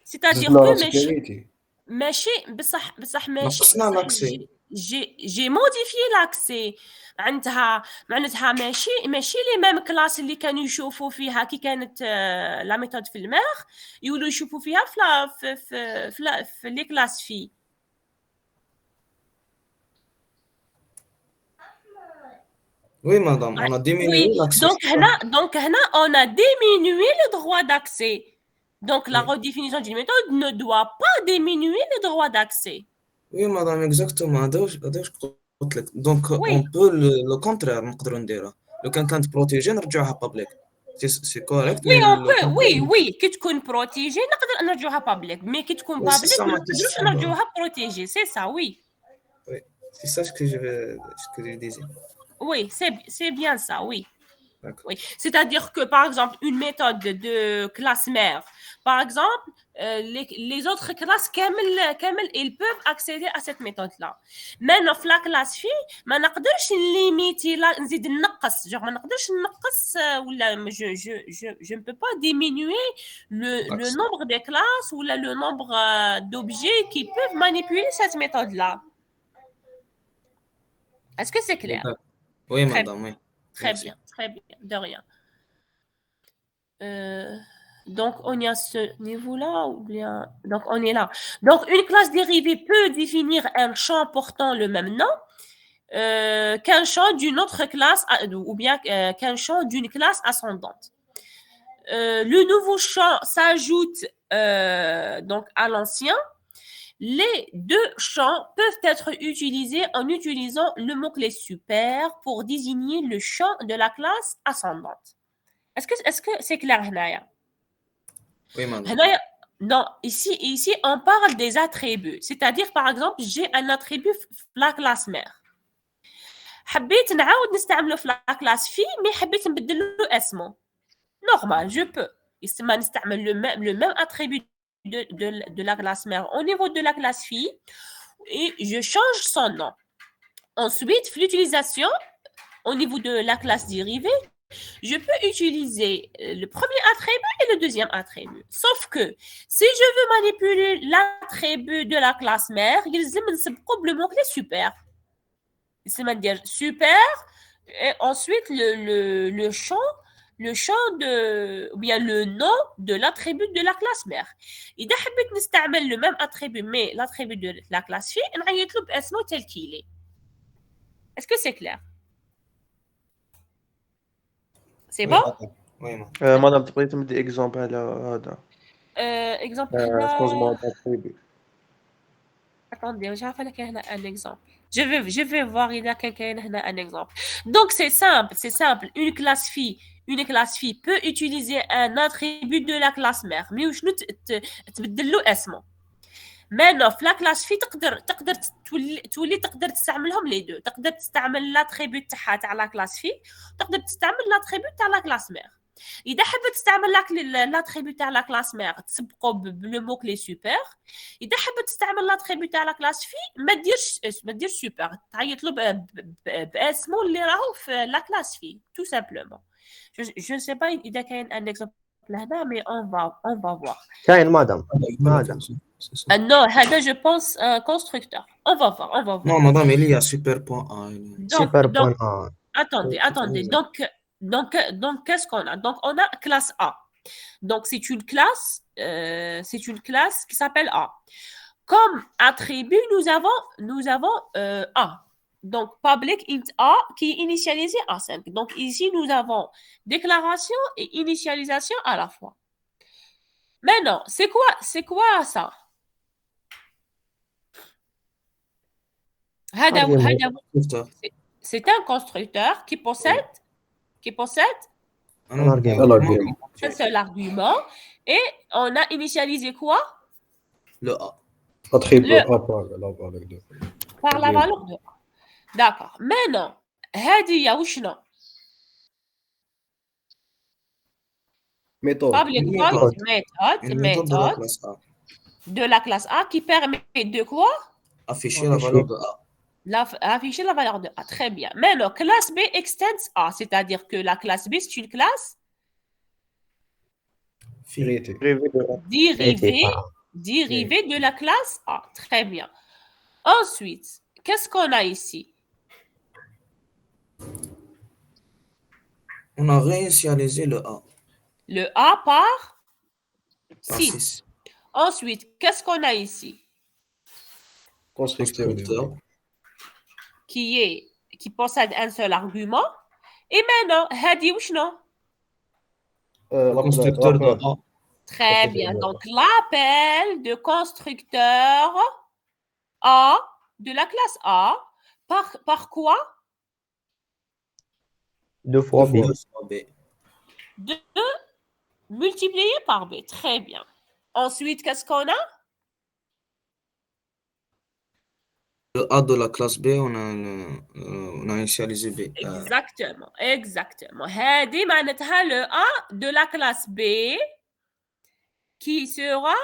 C'est-à-dire que ماشي بصح ماشي j'ai modifié l'accès. معناتها ماشي لي ميم كلاس اللي كانوا يشوفوا فيها كي كانت لا ميثود في الماغ يولوا يشوفوا فيها في لي كلاس في. Oui, madame, on a diminué l'accès. Donc, on a diminué le droit d'accès. Donc, la redéfinition d'une méthode ne doit pas diminuer le droit d'accès. Oui, madame, exactement. Donc, on peut le contraire, نقدروا نديرها. لو كانت protégée نرجعوها public. C'est correct. Oui, on peut. Oui. كي تكون protégée نقدر نرجعوها public. Mais كي تكون public ما نقدروش نرجعوها protégée. C'est ça, oui. Oui, c'est ça ce que je disais. Oui, c'est bien ça, oui. C'est-à-dire que, par exemple, une méthode de classe mère, par exemple, les autres classes, ils peuvent accéder à cette méthode-là. Maintenant, dans la classe fille, ما نقدرش limiter là, نزيد نقص, genre ما نقدرش نقص ولا je ne peux pas diminuer le nombre de classes ou le nombre d'objets qui peuvent manipuler cette méthode-là. Est-ce que c'est clair? Oui, madame, oui. Très bien, de rien. Donc, on est à ce niveau-là ou bien... Donc, on est là. Donc, une classe dérivée peut définir un champ portant le même nom qu'un champ d'une autre classe ou bien qu'un champ d'une classe ascendante. Le nouveau champ s'ajoute donc à l'ancien. Les deux champs peuvent être utilisés en utilisant le mot-clé super pour désigner le champ de la classe ascendante. Est-ce que c'est clair, Hanaya? Oui, madame. Hanaya, Non, ici, on parle des attributs. C'est-à-dire, par exemple, j'ai un attribut في la classe mère. حبيت نعاود نستعمله في la classe fille, mais حبيت نبدل له اسمه. Normal, je peux. يسمى نستعمل le même attribut de la classe mère au niveau de la classe fille et je change son nom. Ensuite, l'utilisation au niveau de la classe dérivée, je peux utiliser le premier attribut et le deuxième attribut. Sauf que si je veux manipuler l'attribut de la classe mère, il faut le mot-clé super. C'est dire super et ensuite le champ de ou bien le nom de l'attribut de la classe mère. إذا حبيت نستعمل le même attribut mais l'attribut de la classe fille, نعيط له باسمه tel qu'il est. Est-ce que c'est clair? C'est bon? Oui, مدام تقدري تمدي اكزامبل على هذا Exemple changement d'attribut. Attendez, je vais faire un exemple. Je vais voir il y a quelqu'un un exemple. Donc c'est simple. Une classe fille peut utiliser un attribut de la classe mère. Mais je ne تبدل له اسمه. Maintenant, في la classe fille تقدر تقدر تستعملهم les deux. تقدر تستعمل l'attribut تاع la classe fille. تقدر تستعمل l'attribut تاع la classe mère. إذا حبيت تستعمل l'attribut تاع la classe mère تسبقه بلو مو كلي سوبر. إذا حبيت تستعمل l'attribut تاع la classe fille ما ديرش سوبر. تعيط له باسمه اللي راهو في la classe fille tout simplement. Je ne sais pas إذا كاين un exemple هنا mais on va voir. كاين مدام هذا Non, هذا je pense un constructeur. On va voir. Non, madame, il y a super point A. Super point A. Attendez. Donc qu'est-ce qu'on a? Donc, on a classe A. Donc, c'est une classe qui s'appelle A. Comme attribut, nous avons A. Donc, public int A qui est initialisé à 5. Donc, ici, nous avons déclaration et initialisation à la fois. Maintenant, c'est quoi ça? C'est un constructeur qui possède un seul argument et on a initialisé quoi? Le A. Attribut A par la valeur de A. D'accord. Maintenant, هذه وشنو؟ méthode de la classe A qui permet de quoi? Afficher la valeur de A. Afficher la valeur de A. Très bien. Maintenant, classe B extends A, c'est-à-dire que la classe B, c'est une classe dérivée de la classe A. Très bien. Ensuite, qu'est-ce qu'on a ici? On a réinitialisé le A. Le A par 6. Ensuite, qu'est-ce qu'on a ici? Constructeur. Qui possède un seul argument. Et maintenant, هذه وشنو? Constructeur de A. Très bien. Donc, l'appel de constructeur A de la classe A par quoi? 2 fois B. 2 multiplié par B. Très bien. Ensuite, qu'est-ce qu'on a? Le A de la classe B, on a initialisé B. Exactement. هذه معناتها le A de la classe B qui sera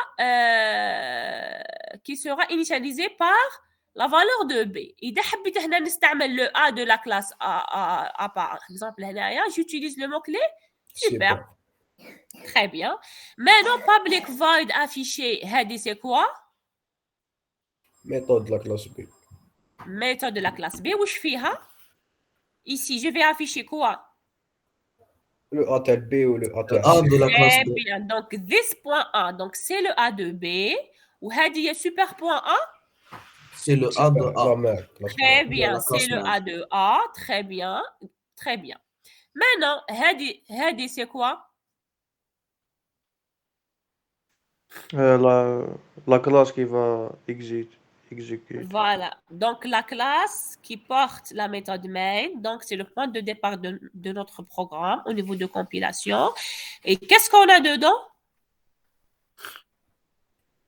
initialisé par la valeur de B. إذا حبيت هنا نستعمل le A de la classe A par exemple هنايا j'utilise le mot-clé super. Très bien. Maintenant, public void affiché, هذه c'est quoi? Méthode de la classe B. Méthode de la classe B. وش فيها? Ici, je vais afficher quoi? Le A tel B ou le A tel A de la classe B. Très bien. Donc, this point A. Donc, c'est le A de B. Ou هذه est super point A? C'est le A de A. Très bien. C'est le A de A. Très bien. Très bien. Maintenant, هذه c'est quoi? La classe qui va exécuter. Voilà. Donc, la classe qui porte la méthode main, donc c'est le point de départ de notre programme au niveau de compilation. Et qu'est-ce qu'on a dedans?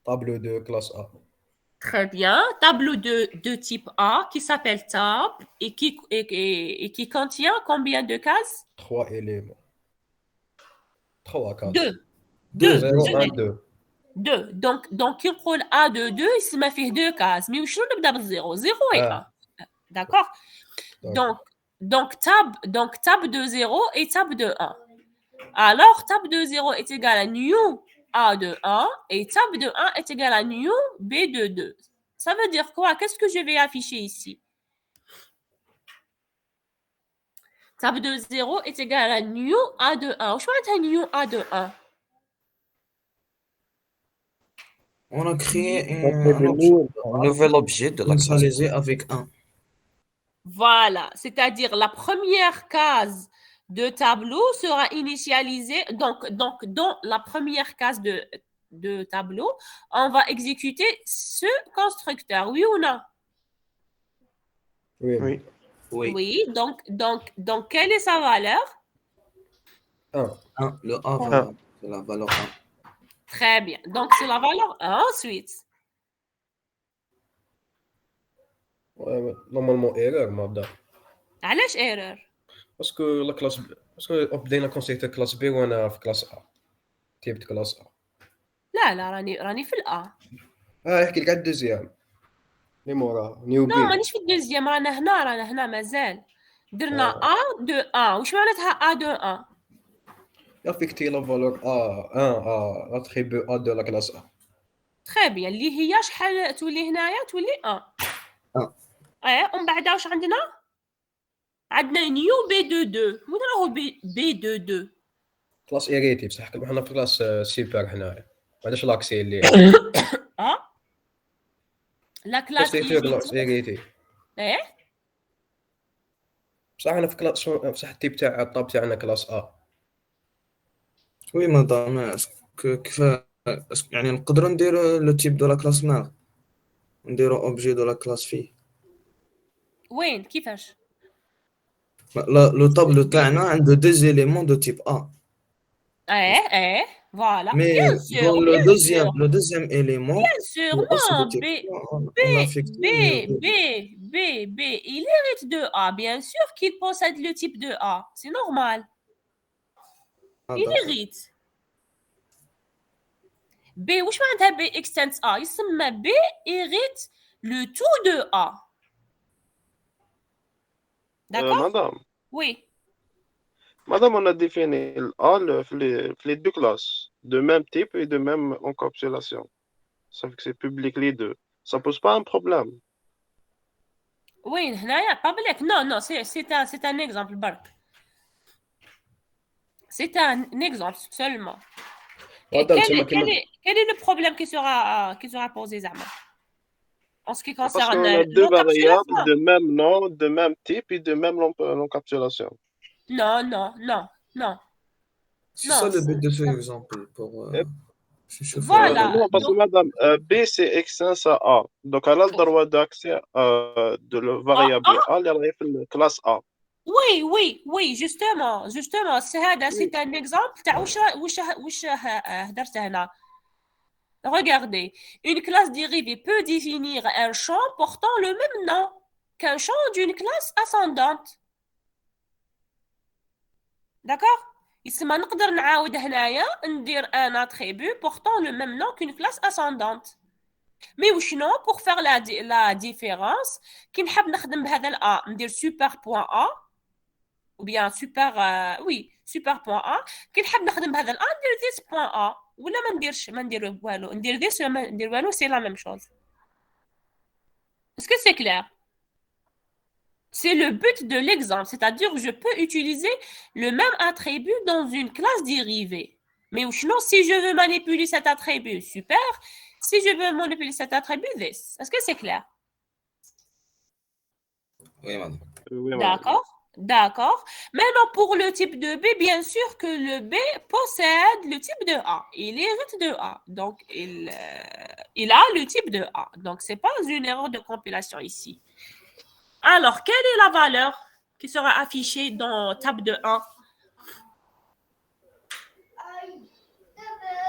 tableau de classe A. Très bien. Tableau de type A qui s'appelle tab et qui contient combien de cases? 3 éléments. 3 cases. 2. 2 0 1 2. 2. Donc, qui prend A de 2, il m'a fait 2 cases. Mais où je ne 0? 0 et 1. D'accord? Donc, tab de 0 et tab de 1. Alors, tab de 0 est égal à new A de 1 et tab de 1 est égal à new B de 2. Ça veut dire quoi? Qu'est-ce que je vais afficher ici? Tab de 0 est égal à new A de 1. Je vais mettre new A de 1. On a créé un nouvel objet de la classe. initialisé avec 1. Voilà, c'est-à-dire la première case de tableau sera initialisée. Donc dans la première case de tableau, on va exécuter ce constructeur. Oui ou non? Oui. Oui, donc quelle est sa valeur? 1. Le A, c'est la valeur 1. Très bien. Donc, c'est la valeur 1. Ensuite. Ouais, normalement erreur مبدا. علاش error؟ باسكو لا كلاس باسكو بدينا كونسيكت كلاس بي وانا في كلاس ا تيبت كلاس ا. لا راني في الأ. احكي لك على الدوزيام اللي مورا نيو بي. لا مانيش في الدوزيام، رانا هنا مازال درنا ا دو 1. واش معناتها ا دو 1؟ affecter la valeur A1 attribut A de la classe A. Très bien. اللي هي شحال تولي هنايا؟ تولي 1. ومن بعد واش عندنا؟ عندنا نيو بي دو 2. وين راهو بي دو 2؟ كلاس ايريتي بصح حنا في كلاس سوبر هنايا. ما عندناش لاكسي اللي لا كلاس ايريتي. بصح حنا في كلاس بصح التيب تاع الطاب تاعنا كلاس A. وي مدام كيف يعني نقدروا نديروا لو تيب دو لا كلاس مار نديروا اوبجي دو لا كلاس فيه. وين كيفاش؟ لو طابلو تاعنا عنده دو زيليمون دو تيب A. Voilà. Mais bien sûr, dans le deuxième élément, bien sûr, non, B, il hérite de A. Bien sûr qu'il possède le type de A. C'est normal. Il hérite. B, واش معناتها B extends A؟ يسمى B hérite le tout de A. D'accord? Madame. Oui. Madame, on a défini A les deux classes, de même type et de même encapsulation. Ça fait que c'est public les deux. Ça pose pas un problème. Oui, public. Non, c'est un exemple, Bark. C'est un exemple seulement. Et quel est le problème qui sera posé, Zama? En ce qui concerne parce qu'on a deux variables de même nom, de même type et de même encapsulation. Non. C'est ça le but de cet exemple. Voilà. Non, parce que madame, B c'est extens à A. Donc elle a le droit d'accès de la variable A, elle est la classe A. Oui, justement. C'est un exemple. واش هدرت هنا. Regardez, une classe dérivée peut définir un champ portant le même nom qu'un champ d'une classe ascendante. D'accord? يسمى نقدر نعاود هنايا ندير un attribut portant le même nom qu'une classe ascendante. Mais وشنو pour faire la différence كي نحب نخدم بهذا ال A ندير super point A ou bien super super point A كي نحب نخدم بهذا ال A ندير this point A ولا ما ندير والو ندير this ولا ما ندير والو c'est la même chose. Est-ce que c'est clair? C'est le but de l'exemple, c'est-à-dire que je peux utiliser le même attribut dans une classe dérivée. Mais sinon, si je veux manipuler cet attribut, super. Si je veux manipuler cet attribut, this. Est-ce que c'est clair? Oui, madame. D'accord. Maintenant, pour le type de B, bien sûr que le B possède le type de A. Il hérite de A. Donc, il a le type de A. Donc, ce n'est pas une erreur de compilation ici. Alors, quelle est la valeur qui sera affichée dans table de 1?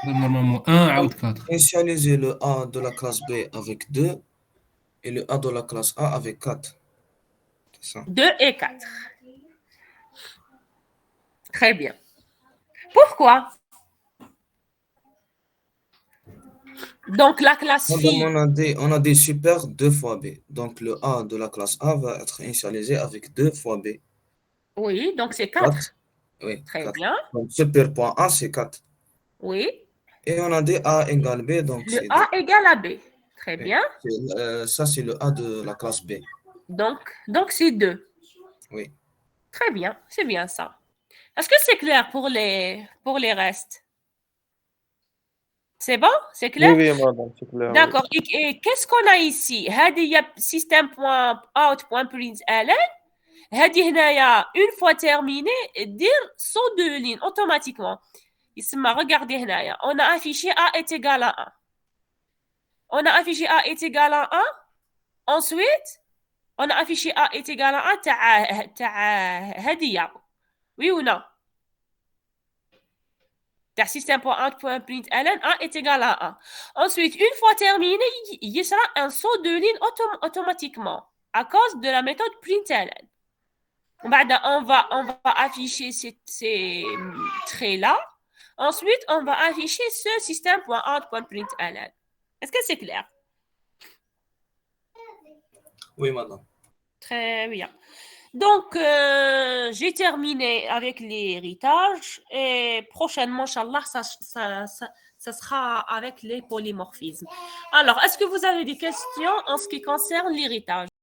Normalement 1 عاود 4. Initialiser le A de la classe B avec 2 et le A de la classe A avec 4. C'est ça. 2 et 4. Très bien. Pourquoi? Donc, la classe phi. On a des super 2 fois B. Donc, le A de la classe A va être initialisé avec 2 fois B. Oui, donc c'est 4. Oui, Très 4. bien. Donc, super point A, c'est 4. Oui. Et on a des A égale B. Donc le A égale à B. Très bien. Ça, c'est le A de la classe B. Donc c'est 2. Oui. Très bien. C'est bien ça. Est-ce que c'est clair pour les restes? C'est bon? C'est clair? Oui, madame, c'est clair. D'accord. Et qu'est-ce qu'on a ici? هذه system.out.println. هذه هنايا une fois terminé dire saut de ligne automatiquement. Regardez هنايا. On a affiché A est égal à 1. On a affiché A est égal à 1. Ensuite, on a affiché A est égal à 1 تاع هذه. Oui ou non? Der system.out.println A est égal à 1. Ensuite, une fois terminé, il y sera un saut de ligne automatiquement à cause de la méthode println. On va afficher ces traits-là. Ensuite, on va afficher ce system.out.println. Est-ce que c'est clair? Oui, madame. Très bien. Donc, j'ai terminé avec l'héritage et prochainement, Inch'Allah, ça sera avec les polymorphismes. Alors, est-ce que vous avez des questions en ce qui concerne l'héritage?